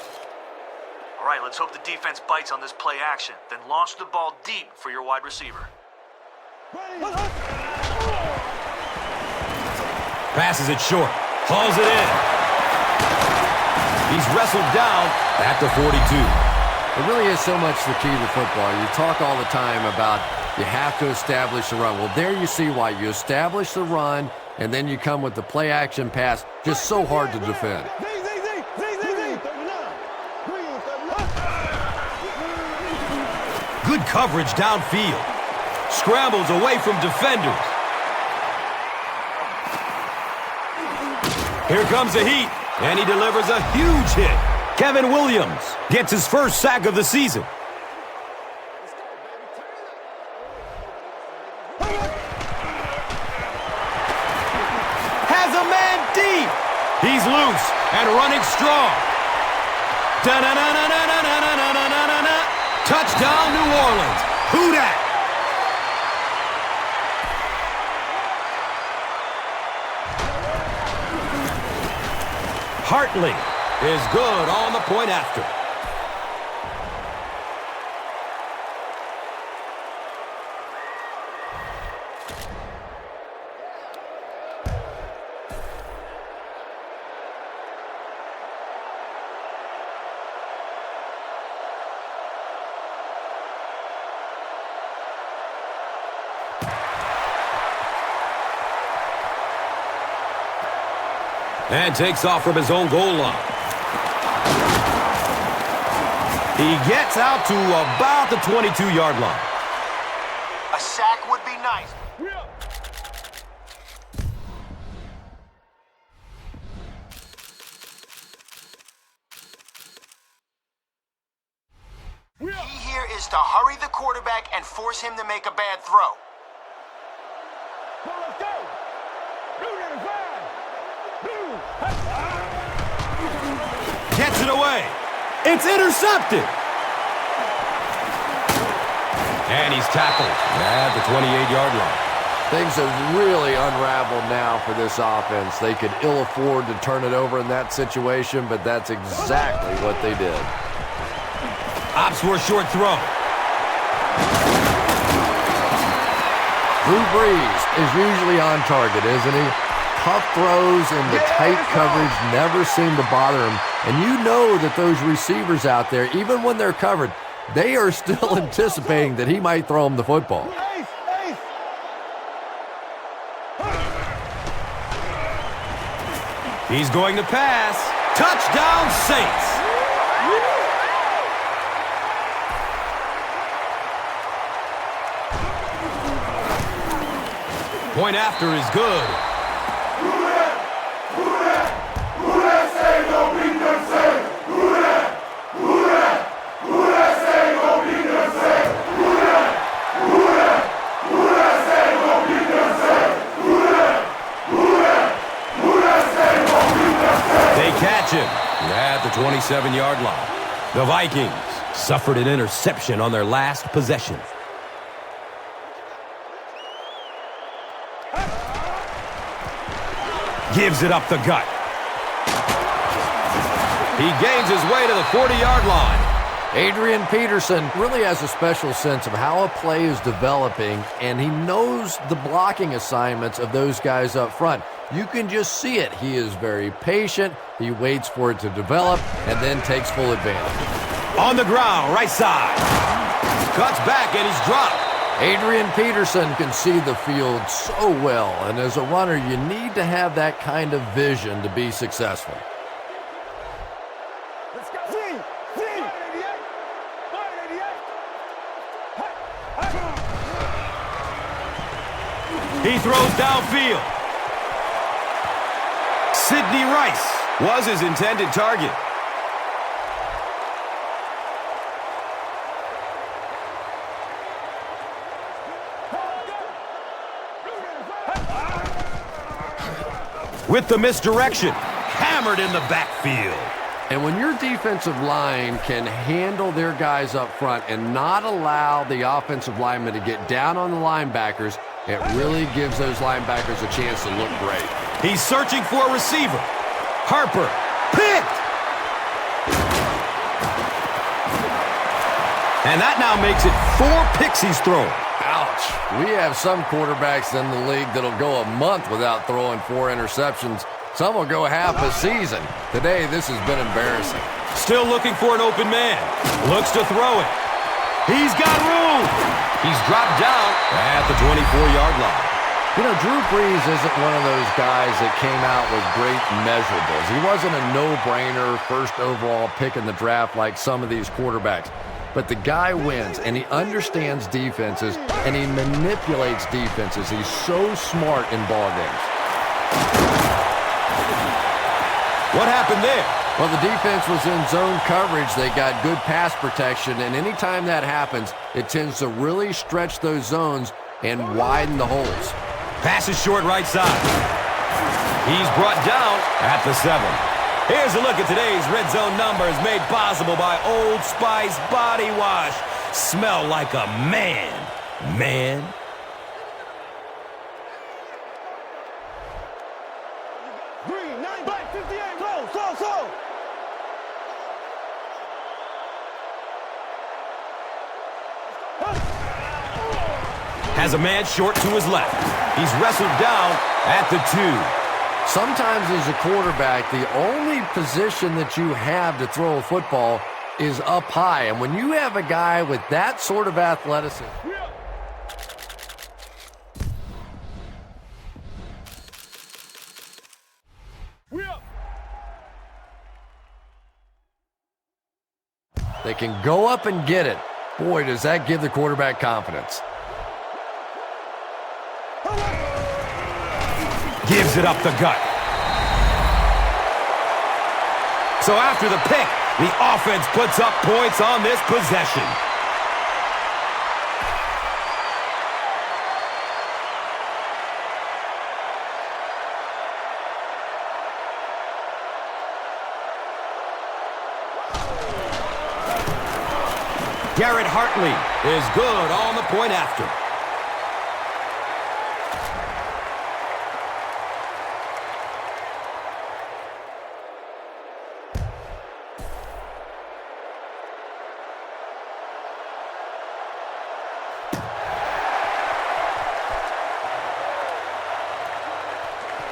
All right, let's hope the defense bites on this play action. Then launch the ball deep for your wide receiver. Passes it short. Hauls it in. He's wrestled down at the 42. It really is so much the key to football. You talk all the time about you have to establish the run. Well, there you see why. You establish the run, and then you come with the play-action pass. Just so hard to defend. Good coverage downfield. Scrambles away from defenders. Here comes the heat, and he delivers a huge hit. Kevin Williams gets his first sack of the season. Has a man deep. He's loose and running strong. Da-na-na-na-na-na-na-na-na-na-na. Touchdown, New Orleans. Who dat? Hartley is good on the point after. And takes off from his own goal line. He gets out to about the 22-yard line. A sack would be nice. Key here is to hurry the quarterback and force him to make a bad throw. Gets it away. It's intercepted. And he's tackled at the 28-yard line. Things have really unraveled now for this offense. They could ill afford to turn it over in that situation, but that's exactly what they did. Opts for a short throw. Drew Brees is usually on target, isn't he? Tough throws and the tight coverage never seem to bother him. And you know that those receivers out there, even when they're covered, they are still anticipating that he might throw him the football. He's going to pass. Touchdown, Saints. point after is good. They catch him at the 27-yard line. The Vikings suffered an interception on their last possession. Gives it up the gut. He gains his way to the 40-yard line. Adrian Peterson really has a special sense of how a play is developing, and he knows the blocking assignments of those guys up front. You can just see it. He is very patient. He waits for it to develop and then takes full advantage. On the ground, right side. Cuts back and he's dropped. Adrian Peterson can see the field so well, and as a runner, you need to have that kind of vision to be successful. He throws downfield. Sidney Rice was his intended target. With the misdirection, hammered in the backfield. And when your defensive line can handle their guys up front and not allow the offensive linemen to get down on the linebackers, it really gives those linebackers a chance to look great. He's searching for a receiver. Harper, picked! And that now makes it 4 picks he's thrown. Ouch. We have some quarterbacks in the league that'll go a month without throwing 4 interceptions. Some will go half a season. Today, this has been embarrassing. Still looking for an open man. Looks to throw it. He's got room. He's dropped down at the 24-yard line. You know, Drew Brees isn't one of those guys that came out with great measurables. He wasn't a no-brainer first overall pick in the draft like some of these quarterbacks. But the guy wins, and he understands defenses, and he manipulates defenses. He's so smart in ball games. What happened there? Well, the defense was in zone coverage. They got good pass protection, and anytime that happens, it tends to really stretch those zones and widen the holes. Pass is short right side. He's brought down at the 7. Here's a look at today's Red Zone numbers made possible by Old Spice Body Wash. Smell like a man. Man. Green, 9 back, 58, so. Has a man short to his left. He's wrestled down at the 2. Sometimes as a quarterback, the only position that you have to throw a football is up high. And when you have a guy with that sort of athleticism, they can go up and get it. Boy, does that give the quarterback confidence. Gives it up the gut. So after the pick, the offense puts up points on this possession. Garrett Hartley is good on the point after.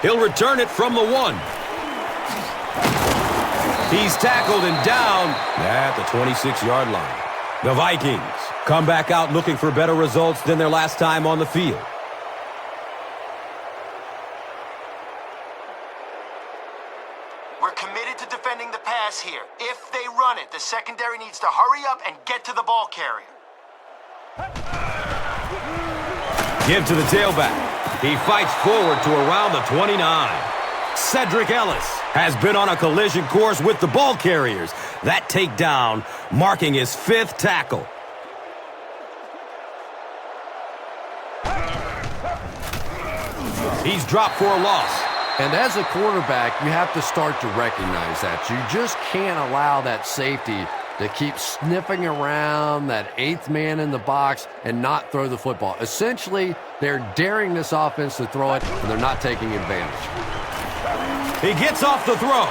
He'll return it from the 1. He's tackled and down at the 26-yard line. The Vikings come back out looking for better results than their last time on the field. We're committed to defending the pass here. If they run it, the secondary needs to hurry up and get to the ball carrier. Give to the tailback. He fights forward to around the 29. Cedric Ellis has been on a collision course with the ball carriers. That takedown marking his 5th tackle. He's dropped for a loss. And as a quarterback, you have to start to recognize that. You just can't allow that safety to keep sniffing around that 8th man in the box and not throw the football. Essentially, they're daring this offense to throw it, and they're not taking advantage. He gets off the throw.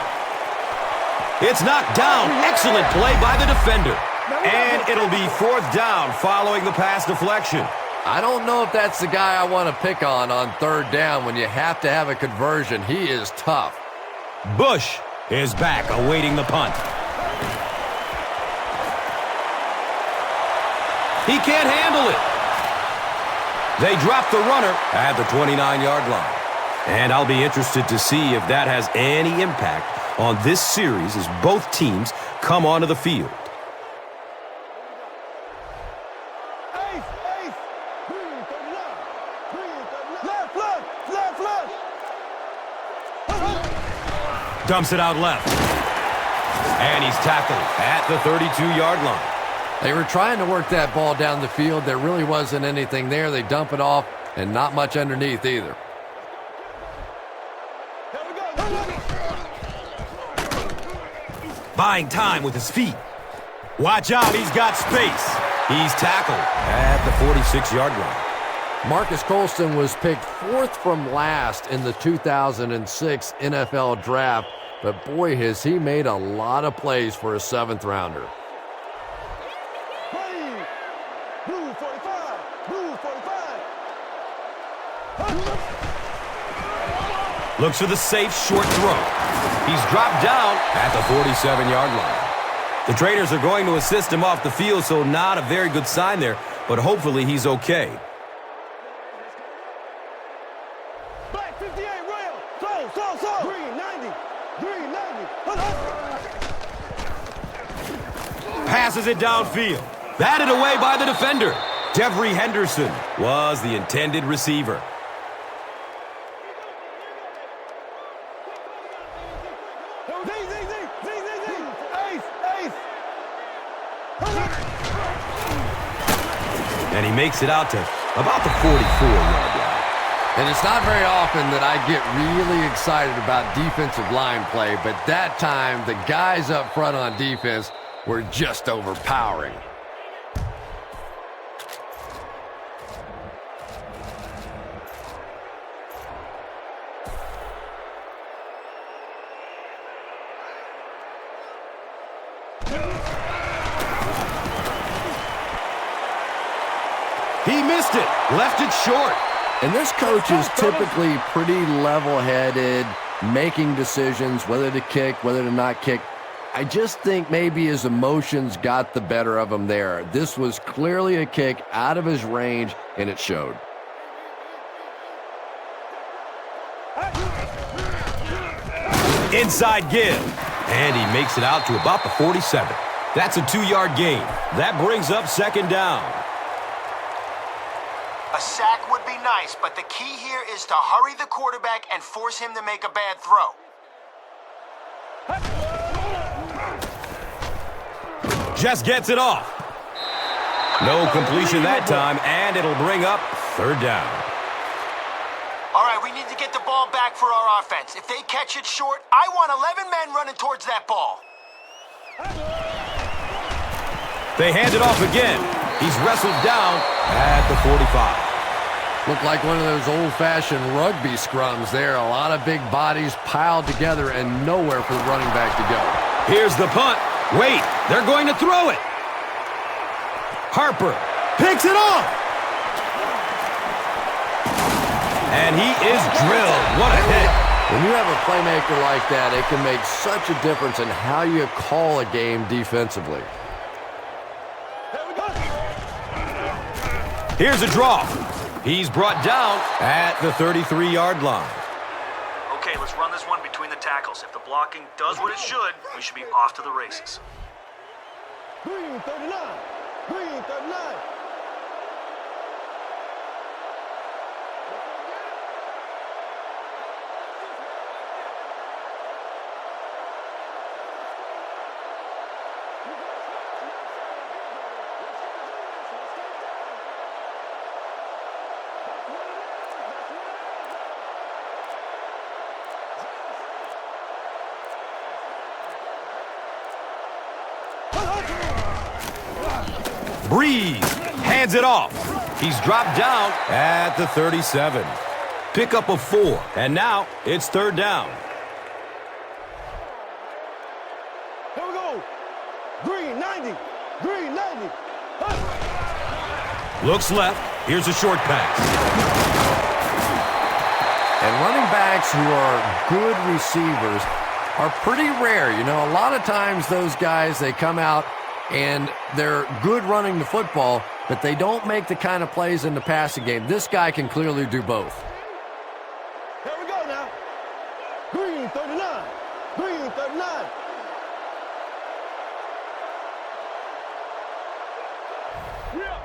It's knocked down. Excellent play by the defender. And it'll be 4th down following the pass deflection. I don't know if that's the guy I want to pick on 3rd down when you have to have a conversion. He is tough. Bush is back awaiting the punt. He can't handle it. They drop the runner at the 29-yard line. And I'll be interested to see if that has any impact on this series as both teams come onto the field. Dumps it out left. And he's tackled at the 32-yard line. They were trying to work that ball down the field. There really wasn't anything there. They dump it off, and not much underneath either. Buying time with his feet. Watch out, he's got space. He's tackled at the 46-yard line. Marcus Colston was picked 4th from last in the 2006 NFL Draft, but boy, has he made a lot of plays for a 7th rounder. Looks for the safe short throw. He's dropped down at the 47-yard line. The trainers are going to assist him off the field, so not a very good sign there, but hopefully he's okay. Back 58, rail. So. Green 90. Green 90. Passes it downfield. Batted away by the defender. Devery Henderson was the intended receiver. And he makes it out to about the 44-yard line. And it's not very often that I get really excited about defensive line play, but that time the guys up front on defense were just overpowering. He missed it, left it short. And this coach is typically pretty level-headed, making decisions, whether to kick, whether to not kick. I just think maybe his emotions got the better of him there. This was clearly a kick out of his range, and it showed. Inside give. And he makes it out to about the 47. That's a 2-yard gain. That brings up 2nd down. A sack would be nice, but the key here is to hurry the quarterback and force him to make a bad throw. Just gets it off. No completion that time, and it'll bring up 3rd down. All right, we need to get the ball back for our offense. If they catch it short, I want 11 men running towards that ball. They hand it off again. He's wrestled down at the 45. Looked like one of those old-fashioned rugby scrums there. A lot of big bodies piled together and nowhere for the running back to go. Here's the punt. Wait, they're going to throw it. Harper picks it off. And he is drilled. What a hit. When you have a playmaker like that, it can make such a difference in how you call a game defensively. Here's a draw. He's brought down at the 33-yard line. Okay, let's run this one between the tackles. If the blocking does what it should, we should be off to the races. Green 39. Green 39. Breeze hands it off. He's dropped down at the 37. Pick up of 4, and now it's third down. Here we go. Green 90. Green 90. Looks left. Here's a short pass. And running backs who are good receivers are pretty rare. You know, a lot of times those guys, they come out and they're good running the football, but they don't make the kind of plays in the passing game. This guy can clearly do both. Here we go now. Green 39. Green 39. Yeah.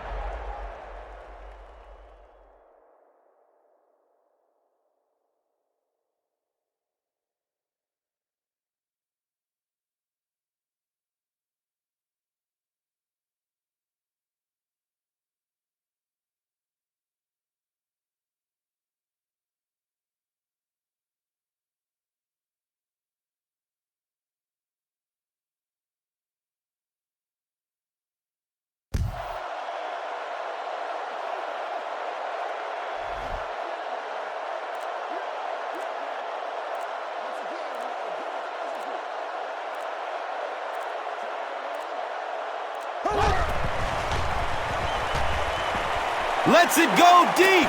Lets it go deep.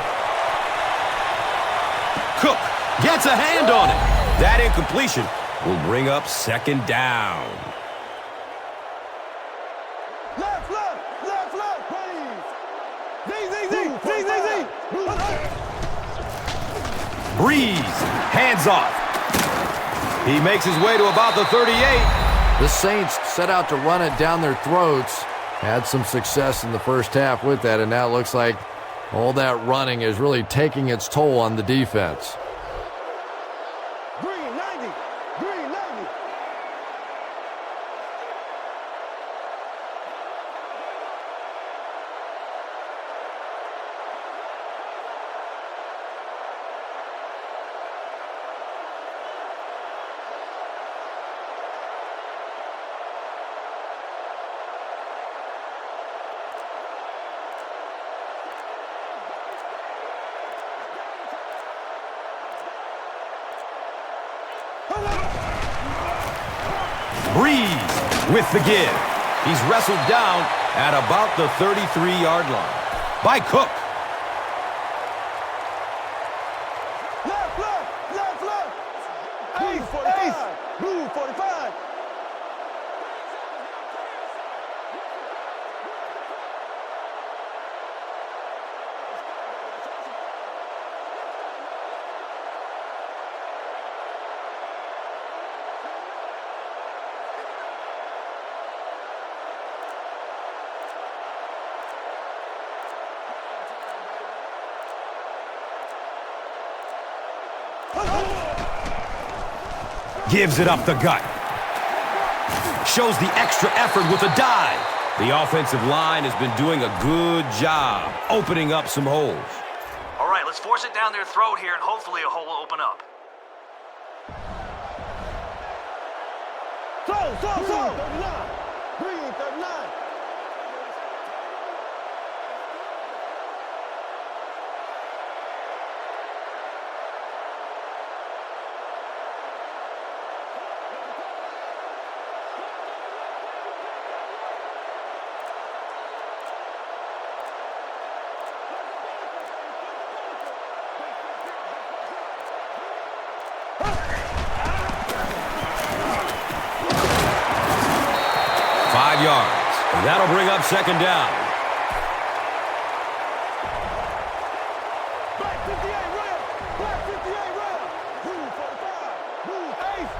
Cook gets a hand on it. That incompletion will bring up second down. Left, please. Breeze hands off. He makes his way to about the 38. The Saints set out to run it down their throats. Had some success in the first half with that, and now it looks like all that running is really taking its toll on the defense. Green 90. Green 90. Breeze with the give. He's wrestled down at about the 33-yard line by Cook. Left. Ace. Blue 45. Gives it up the gut. Shows the extra effort with a dive. The offensive line has been doing a good job opening up some holes. All right, let's force it down their throat here, and hopefully a hole will open up. Throw. Green 39. Yards. And that'll bring up second down. Black 58 rail. Black 58 rail. Blue 45. Blue ace.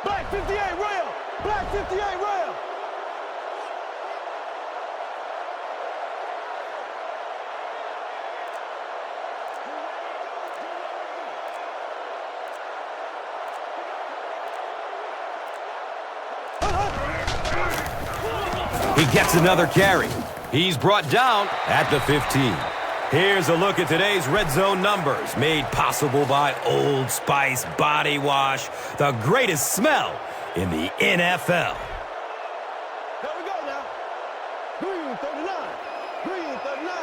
Black 58 rail. Black 58 rail. He gets another carry. He's brought down at the 15. Here's a look at today's red zone numbers, made possible by Old Spice Body Wash, the greatest smell in the NFL. Here we go now. Green 39. Green 39.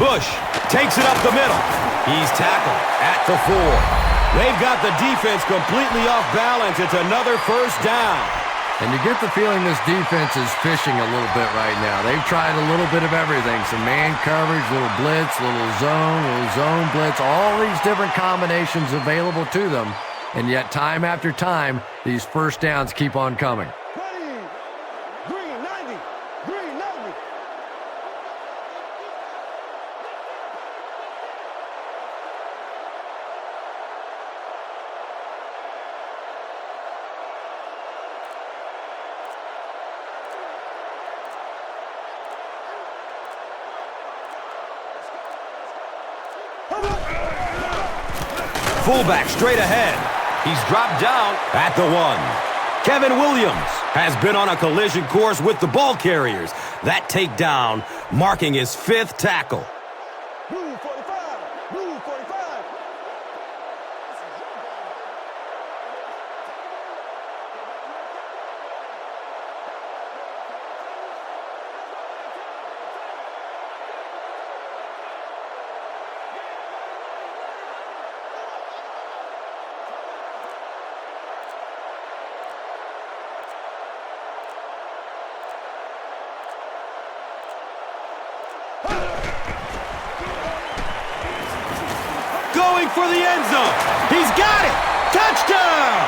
Bush takes it up the middle. He's tackled at the 4. They've got the defense completely off balance. It's another first down. And you get the feeling this defense is fishing a little bit right now. They've tried a little bit of everything. Some man coverage, little blitz, little zone blitz, all these different combinations available to them. And yet time after time, these first downs keep on coming. Green 90. Green 90. Fullback straight ahead. He's dropped down at the 1. Kevin Williams has been on a collision course with the ball carriers. That takedown marking his 5th tackle. Blue 45. Blue 45. Going for the end zone. He's got it. Touchdown!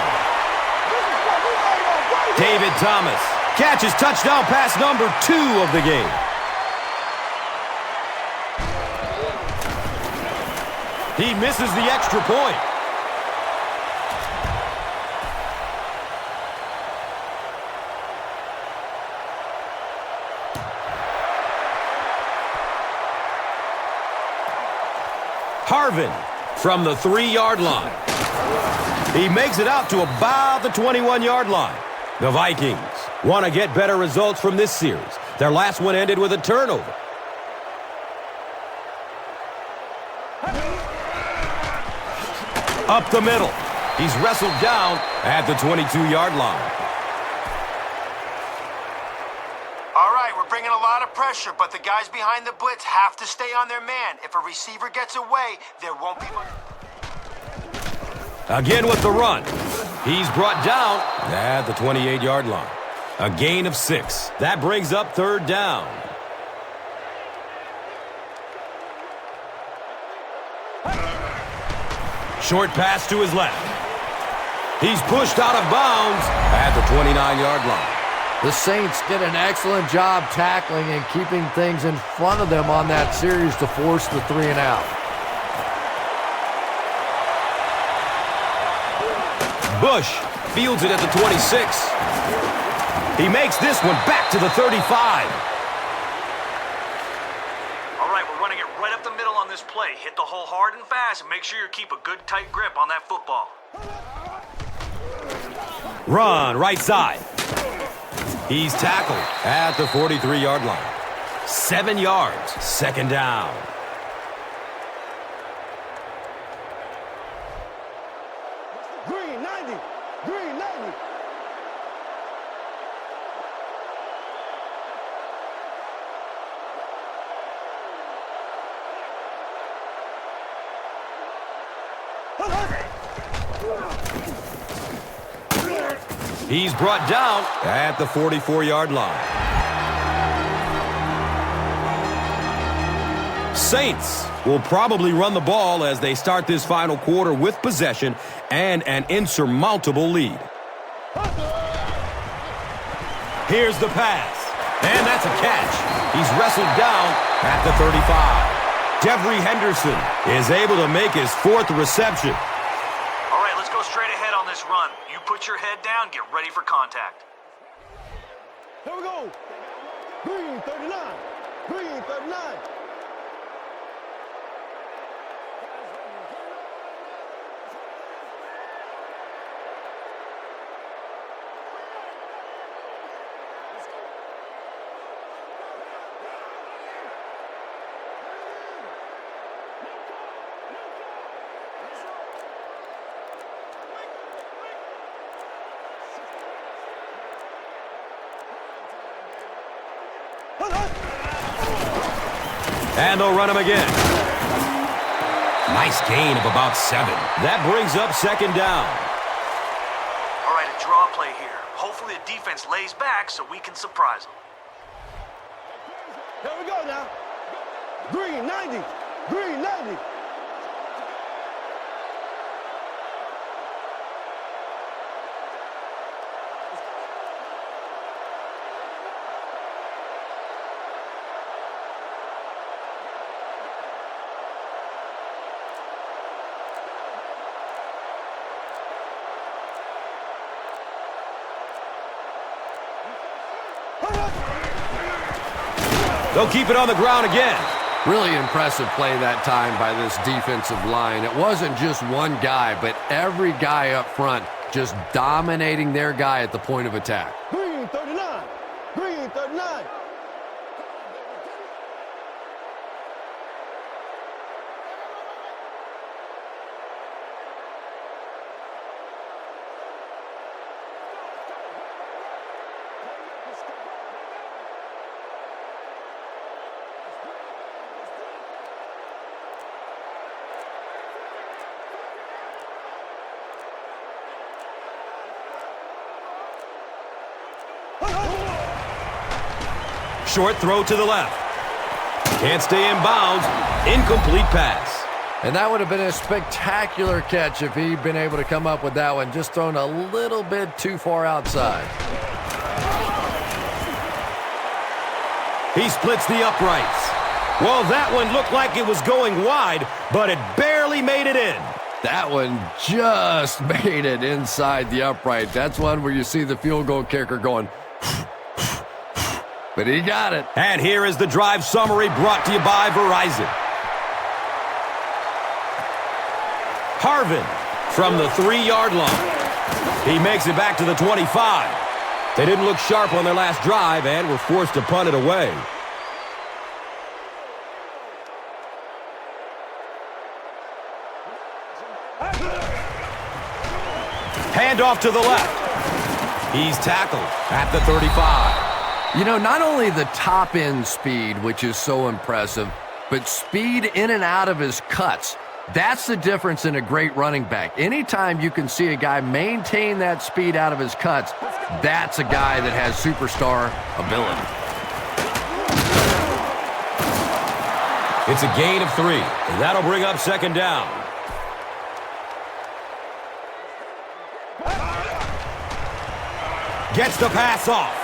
David Thomas catches touchdown pass number 2 of the game. He misses the extra point. Harvin from the 3-yard line. He makes it out to about the 21-yard line. The Vikings want to get better results from this series. Their last one ended with a turnover. Up the middle. He's wrestled down at the 22-yard line. All right, we're bringing a lot of pressure, but the guys behind the blitz have to stay on their man. If a receiver gets away, there won't be much. Again with the run. He's brought down at the 28-yard line. A gain of 6. That brings up 3rd down. Short pass to his left. He's pushed out of bounds at the 29-yard line. The Saints did an excellent job tackling and keeping things in front of them on that series to force the 3 and out. Bush fields it at the 26. He makes this one back to the 35. All right, we're running it right up the middle on this play. Hit the hole hard and fast, and make sure you keep a good tight grip on that football. Run right side. He's tackled at the 43-yard line. 7 yards, 2nd down. Green 90. Green 90. He's brought down at the 44-yard line. Saints will probably run the ball as they start this final quarter with possession and an insurmountable lead. Here's the pass, and that's a catch. He's wrestled down at the 35. Devery Henderson is able to make his 4th reception. All right, let's go straight ahead on this run. You put your head down, get ready for contact. Here we go. Green 39. Green 39. And they'll run him again. Nice gain of about 7. That brings up 2nd down. All right, a draw play here. Hopefully the defense lays back so we can surprise them. Here we go now. Green 90. Green 90. They'll keep it on the ground again. Really impressive play that time by this defensive line. It wasn't just one guy, but every guy up front just dominating their guy at the point of attack. Green 39. Green 39. Short throw to the left. Can't stay in bounds. Incomplete pass. And that would have been a spectacular catch if he'd been able to come up with that one, just thrown a little bit too far outside. He splits the uprights. Well, that one looked like it was going wide, but it barely made it in. That one just made it inside the upright. That's one where you see the field goal kicker going, but he got it. And here is the drive summary brought to you by Verizon. Harvin from the 3-yard line. He makes it back to the 25. They didn't look sharp on their last drive and were forced to punt it away. Handoff to the left. He's tackled at the 35. You know, not only the top-end speed, which is so impressive, but speed in and out of his cuts. That's the difference in a great running back. Anytime you can see a guy maintain that speed out of his cuts, that's a guy that has superstar ability. It's a gain of 3. And that'll bring up 2nd down. Gets the pass off.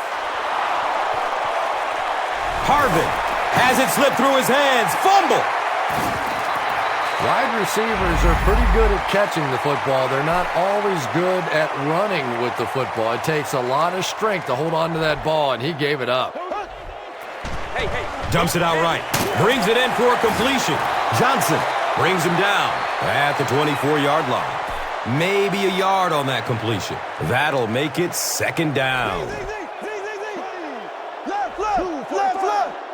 Harvin has it slip through his hands. Fumble. Wide receivers are pretty good at catching the football. They're not always good at running with the football. It takes a lot of strength to hold on to that ball, and he gave it up. Dumps it out right. Brings it in for completion. Johnson brings him down at the 24-yard line. Maybe a yard on that completion. That'll make it 2nd down. Left.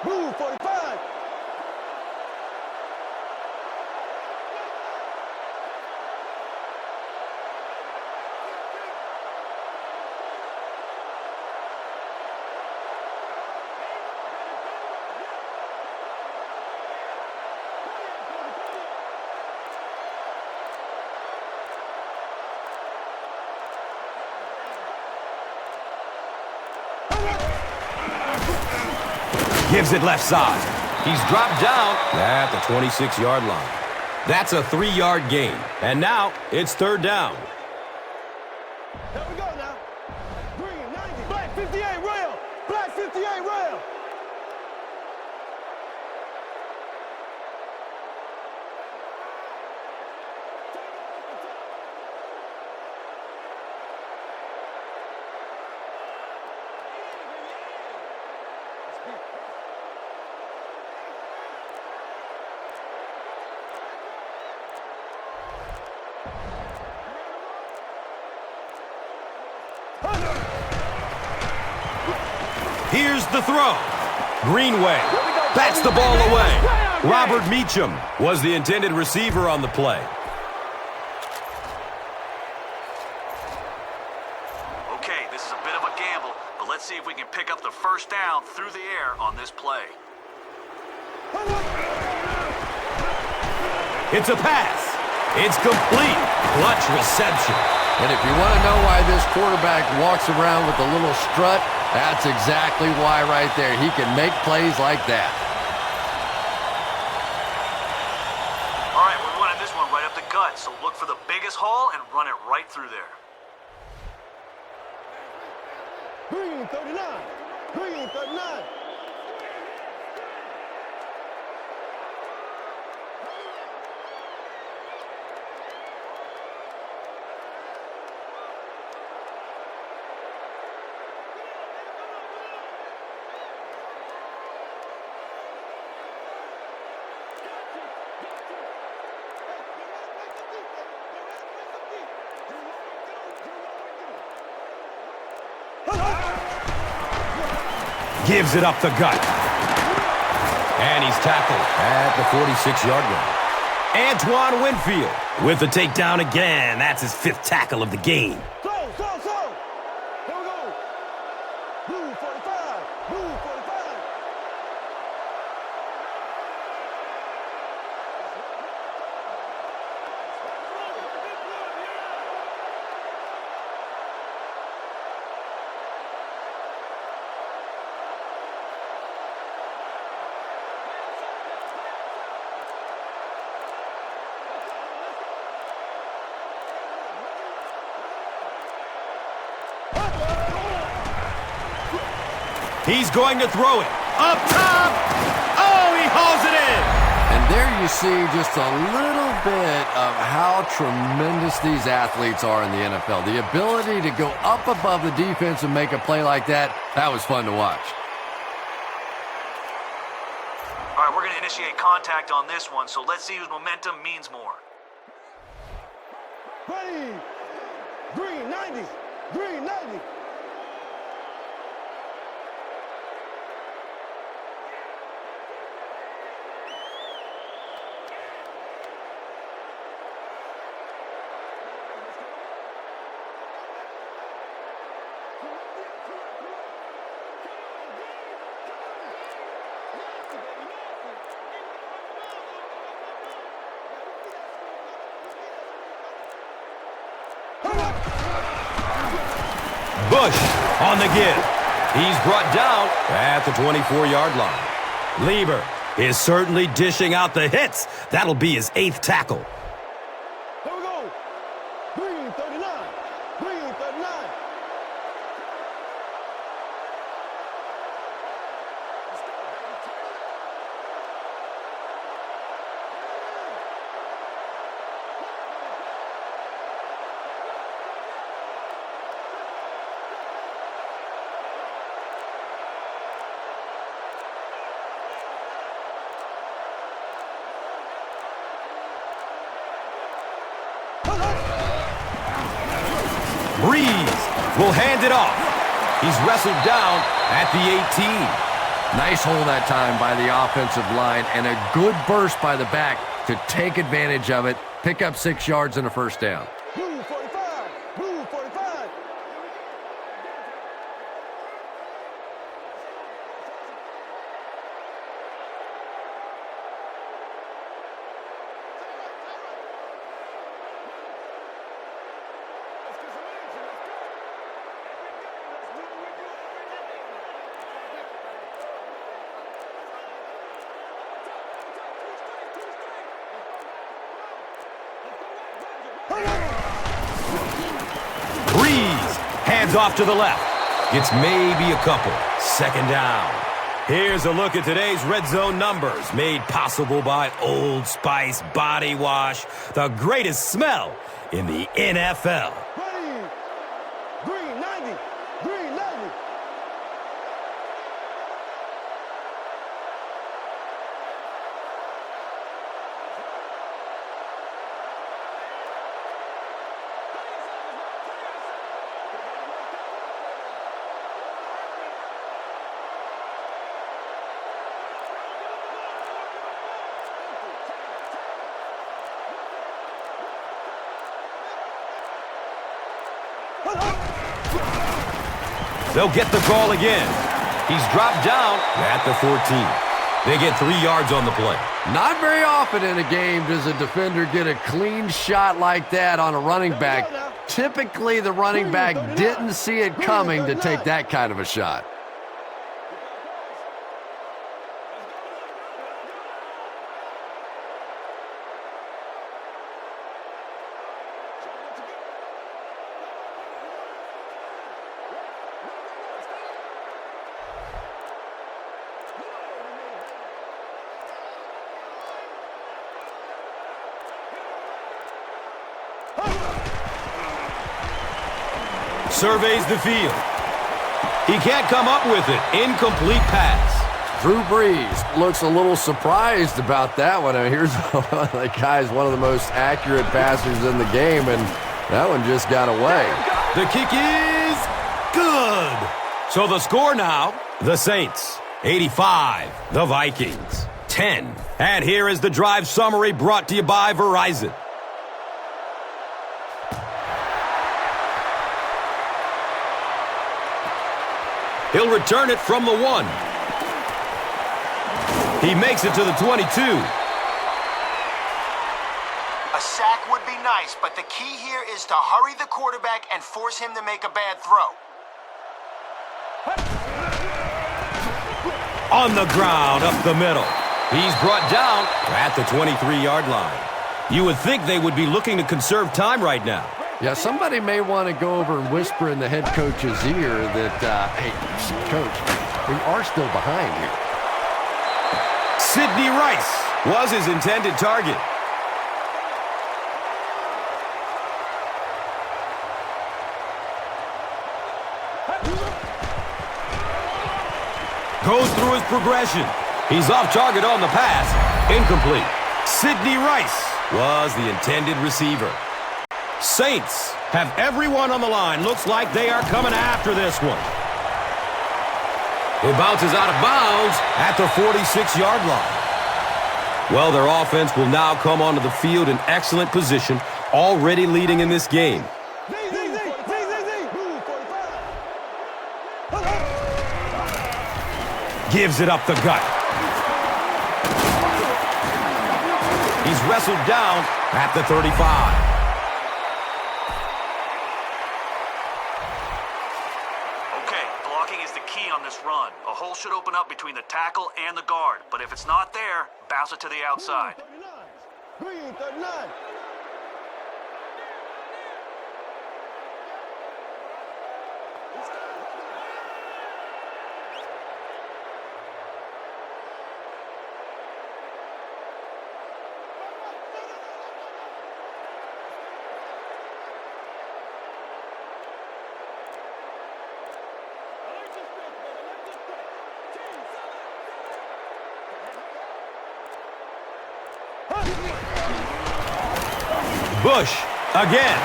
Move 45. Gives it left side. He's dropped down at the 26-yard line. That's a 3-yard gain. And now it's 3rd down. Here we go now. Green 90. Black 58 rail. Black 58 rail. Here's the throw. Greenway bats the ball away. Robert Meacham was the intended receiver on the play. Okay, this is a bit of a gamble, but let's see if we can pick up the first down through the air on this play. It's a pass. It's complete. Clutch reception. And if you want to know why this quarterback walks around with a little strut, that's exactly why right there. He can make plays like that. All right, we're running this one right up the gut, so look for the biggest hole and run it right through there. Green 39. Green 39. Gives it up the gut. And he's tackled at the 46-yard line. Antoine Winfield with the takedown again. That's his 5th tackle of the game. So. Here we go. Blue 45. Blue 45. He's going to throw it. Up top. Oh, he hauls it in. And there you see just a little bit of how tremendous these athletes are in the NFL. The ability to go up above the defense and make a play like that, that was fun to watch. All right, we're going to initiate contact on this one, so let's see whose momentum means more. Ready. Green 90. Green 90. Bush on the give. He's brought down at the 24-yard line. Lieber is certainly dishing out the hits. That'll be his 8th tackle. Here we go. Green 39. Green 39. Breeze will hand it off. He's wrestled down at the 18. Nice hold that time by the offensive line and a good burst by the back to take advantage of it, pick up 6 yards and a first down. Blue 45. Blue 45. Breeze hands off to the left. Gets maybe a couple. 2nd down. Here's a look at today's red zone numbers, made possible by Old Spice Body Wash, the greatest smell in the NFL. Ready. Green 90. Green 90. They'll get the call again. He's dropped down at the 14. They get 3 yards on the play. Not very often in a game does a defender get a clean shot like that on a running back. Typically, the running back didn't see it coming to take that kind of a shot. Surveys the field. He can't come up with it. Incomplete pass. Drew Brees looks a little surprised about that one. I mean, here's the guy's one of the most accurate passers in the game, and that one just got away. The kick is good. So the score now, the Saints 85, the Vikings 10. And here is the drive summary brought to you by Verizon. He'll return it from the 1. He makes it to the 22. A sack would be nice, but the key here is to hurry the quarterback and force him to make a bad throw. On the ground, up the middle. He's brought down at the 23-yard line. You would think they would be looking to conserve time right now. Yeah, somebody may want to go over and whisper in the head coach's ear that, hey, coach, we are still behind here. Sidney Rice was his intended target. Goes through his progression. He's off target on the pass. Incomplete. Sidney Rice was the intended receiver. Saints have everyone on the line. Looks like they are coming after this one. It bounces out of bounds at the 46-yard line. Well, their offense will now come onto the field in excellent position, already leading in this game. Gives it up the gut. He's wrestled down at the 35. Run. A hole should open up between the tackle and the guard, but if it's not there, bounce it to the outside. 39. Bush again.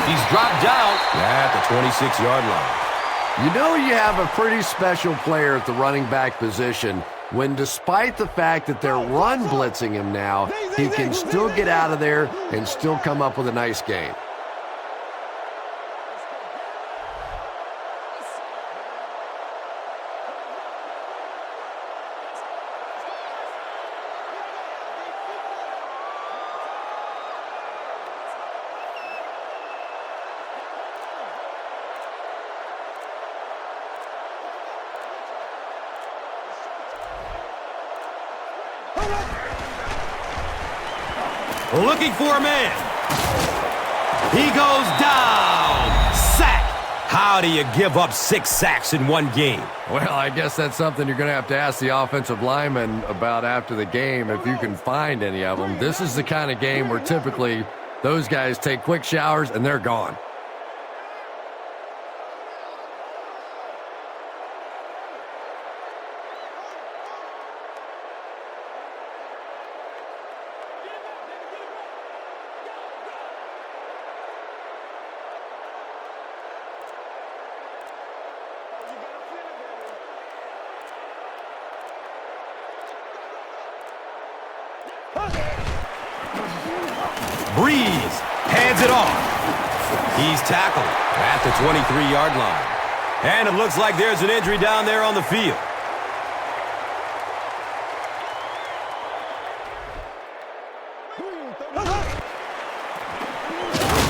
He's dropped down at the 26-yard line. You know you have a pretty special player at the running back position when, despite the fact that they're run blitzing him now, he can still get out of there and still come up with a nice gain. Looking for a man. He goes down. Sack. How do you give up 6 sacks in one game? Well, I guess that's something you're going to have to ask the offensive lineman about after the game, if you can find any of them. This is the kind of game where typically those guys take quick showers and they're gone. Breeze Hands it off. He's tackled at the 23-yard line. And it looks like there's an injury down there on the field.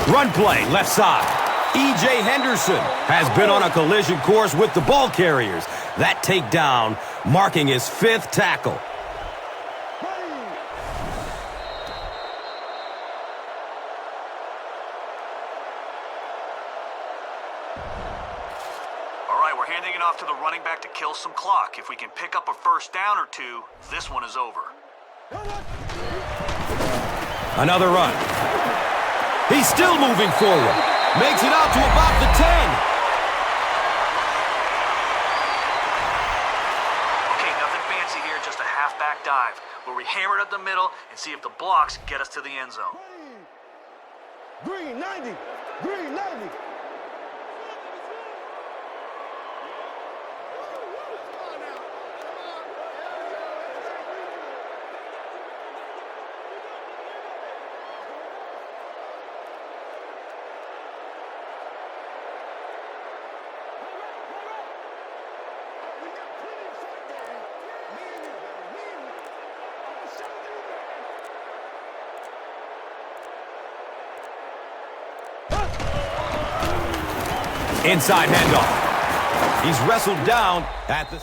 Run play, left side. E.J. Henderson has been on a collision course with the ball carriers. That takedown marking his 5th tackle. All right, we're handing it off to the running back to kill some clock. If we can pick up a first down or two, this one is over. Another run. He's still moving forward. Makes it out to about the 10. Okay, nothing fancy here, just a halfback dive, where we hammer it up the middle and see if the blocks get us to the end zone. Green 90. Green 90. Inside handoff. He's wrestled down at the...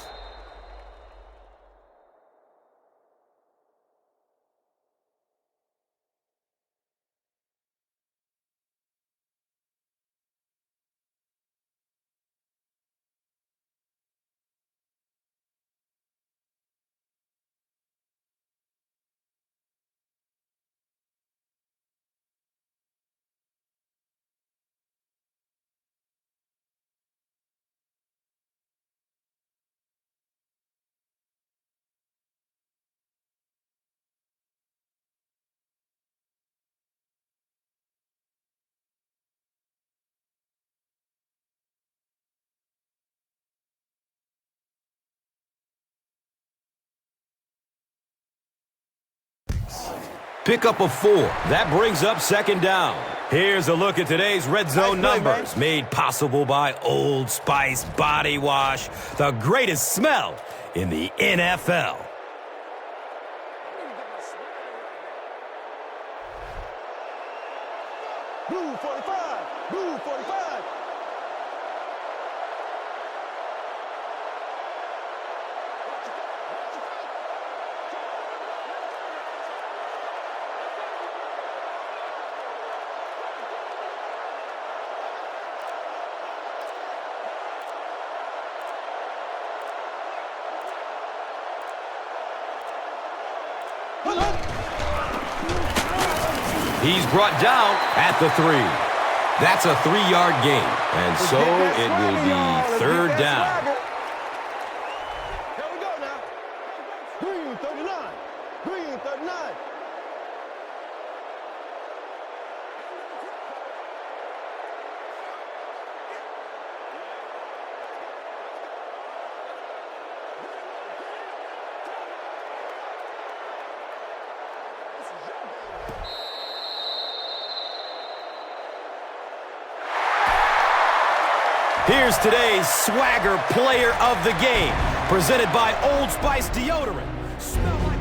Pick up a 4. That brings up 2nd down. Here's a look at today's red zone numbers, made possible by Old Spice Body Wash, the greatest smell in the NFL. Blue 45. Blue 45. He's brought down at the 3. That's a 3-yard gain, and so it will be 3rd down. Here we go now. Green 39. Green 39. Here's today's Swagger Player of the Game, presented by Old Spice Deodorant. Smell like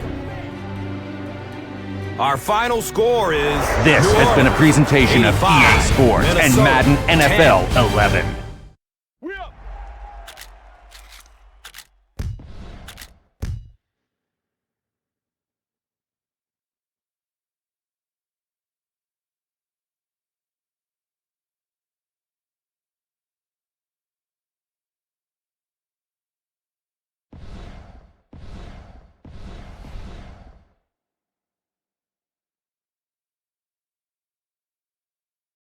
a... Our final score is... This has been a presentation of EA Sports and Madden NFL 11.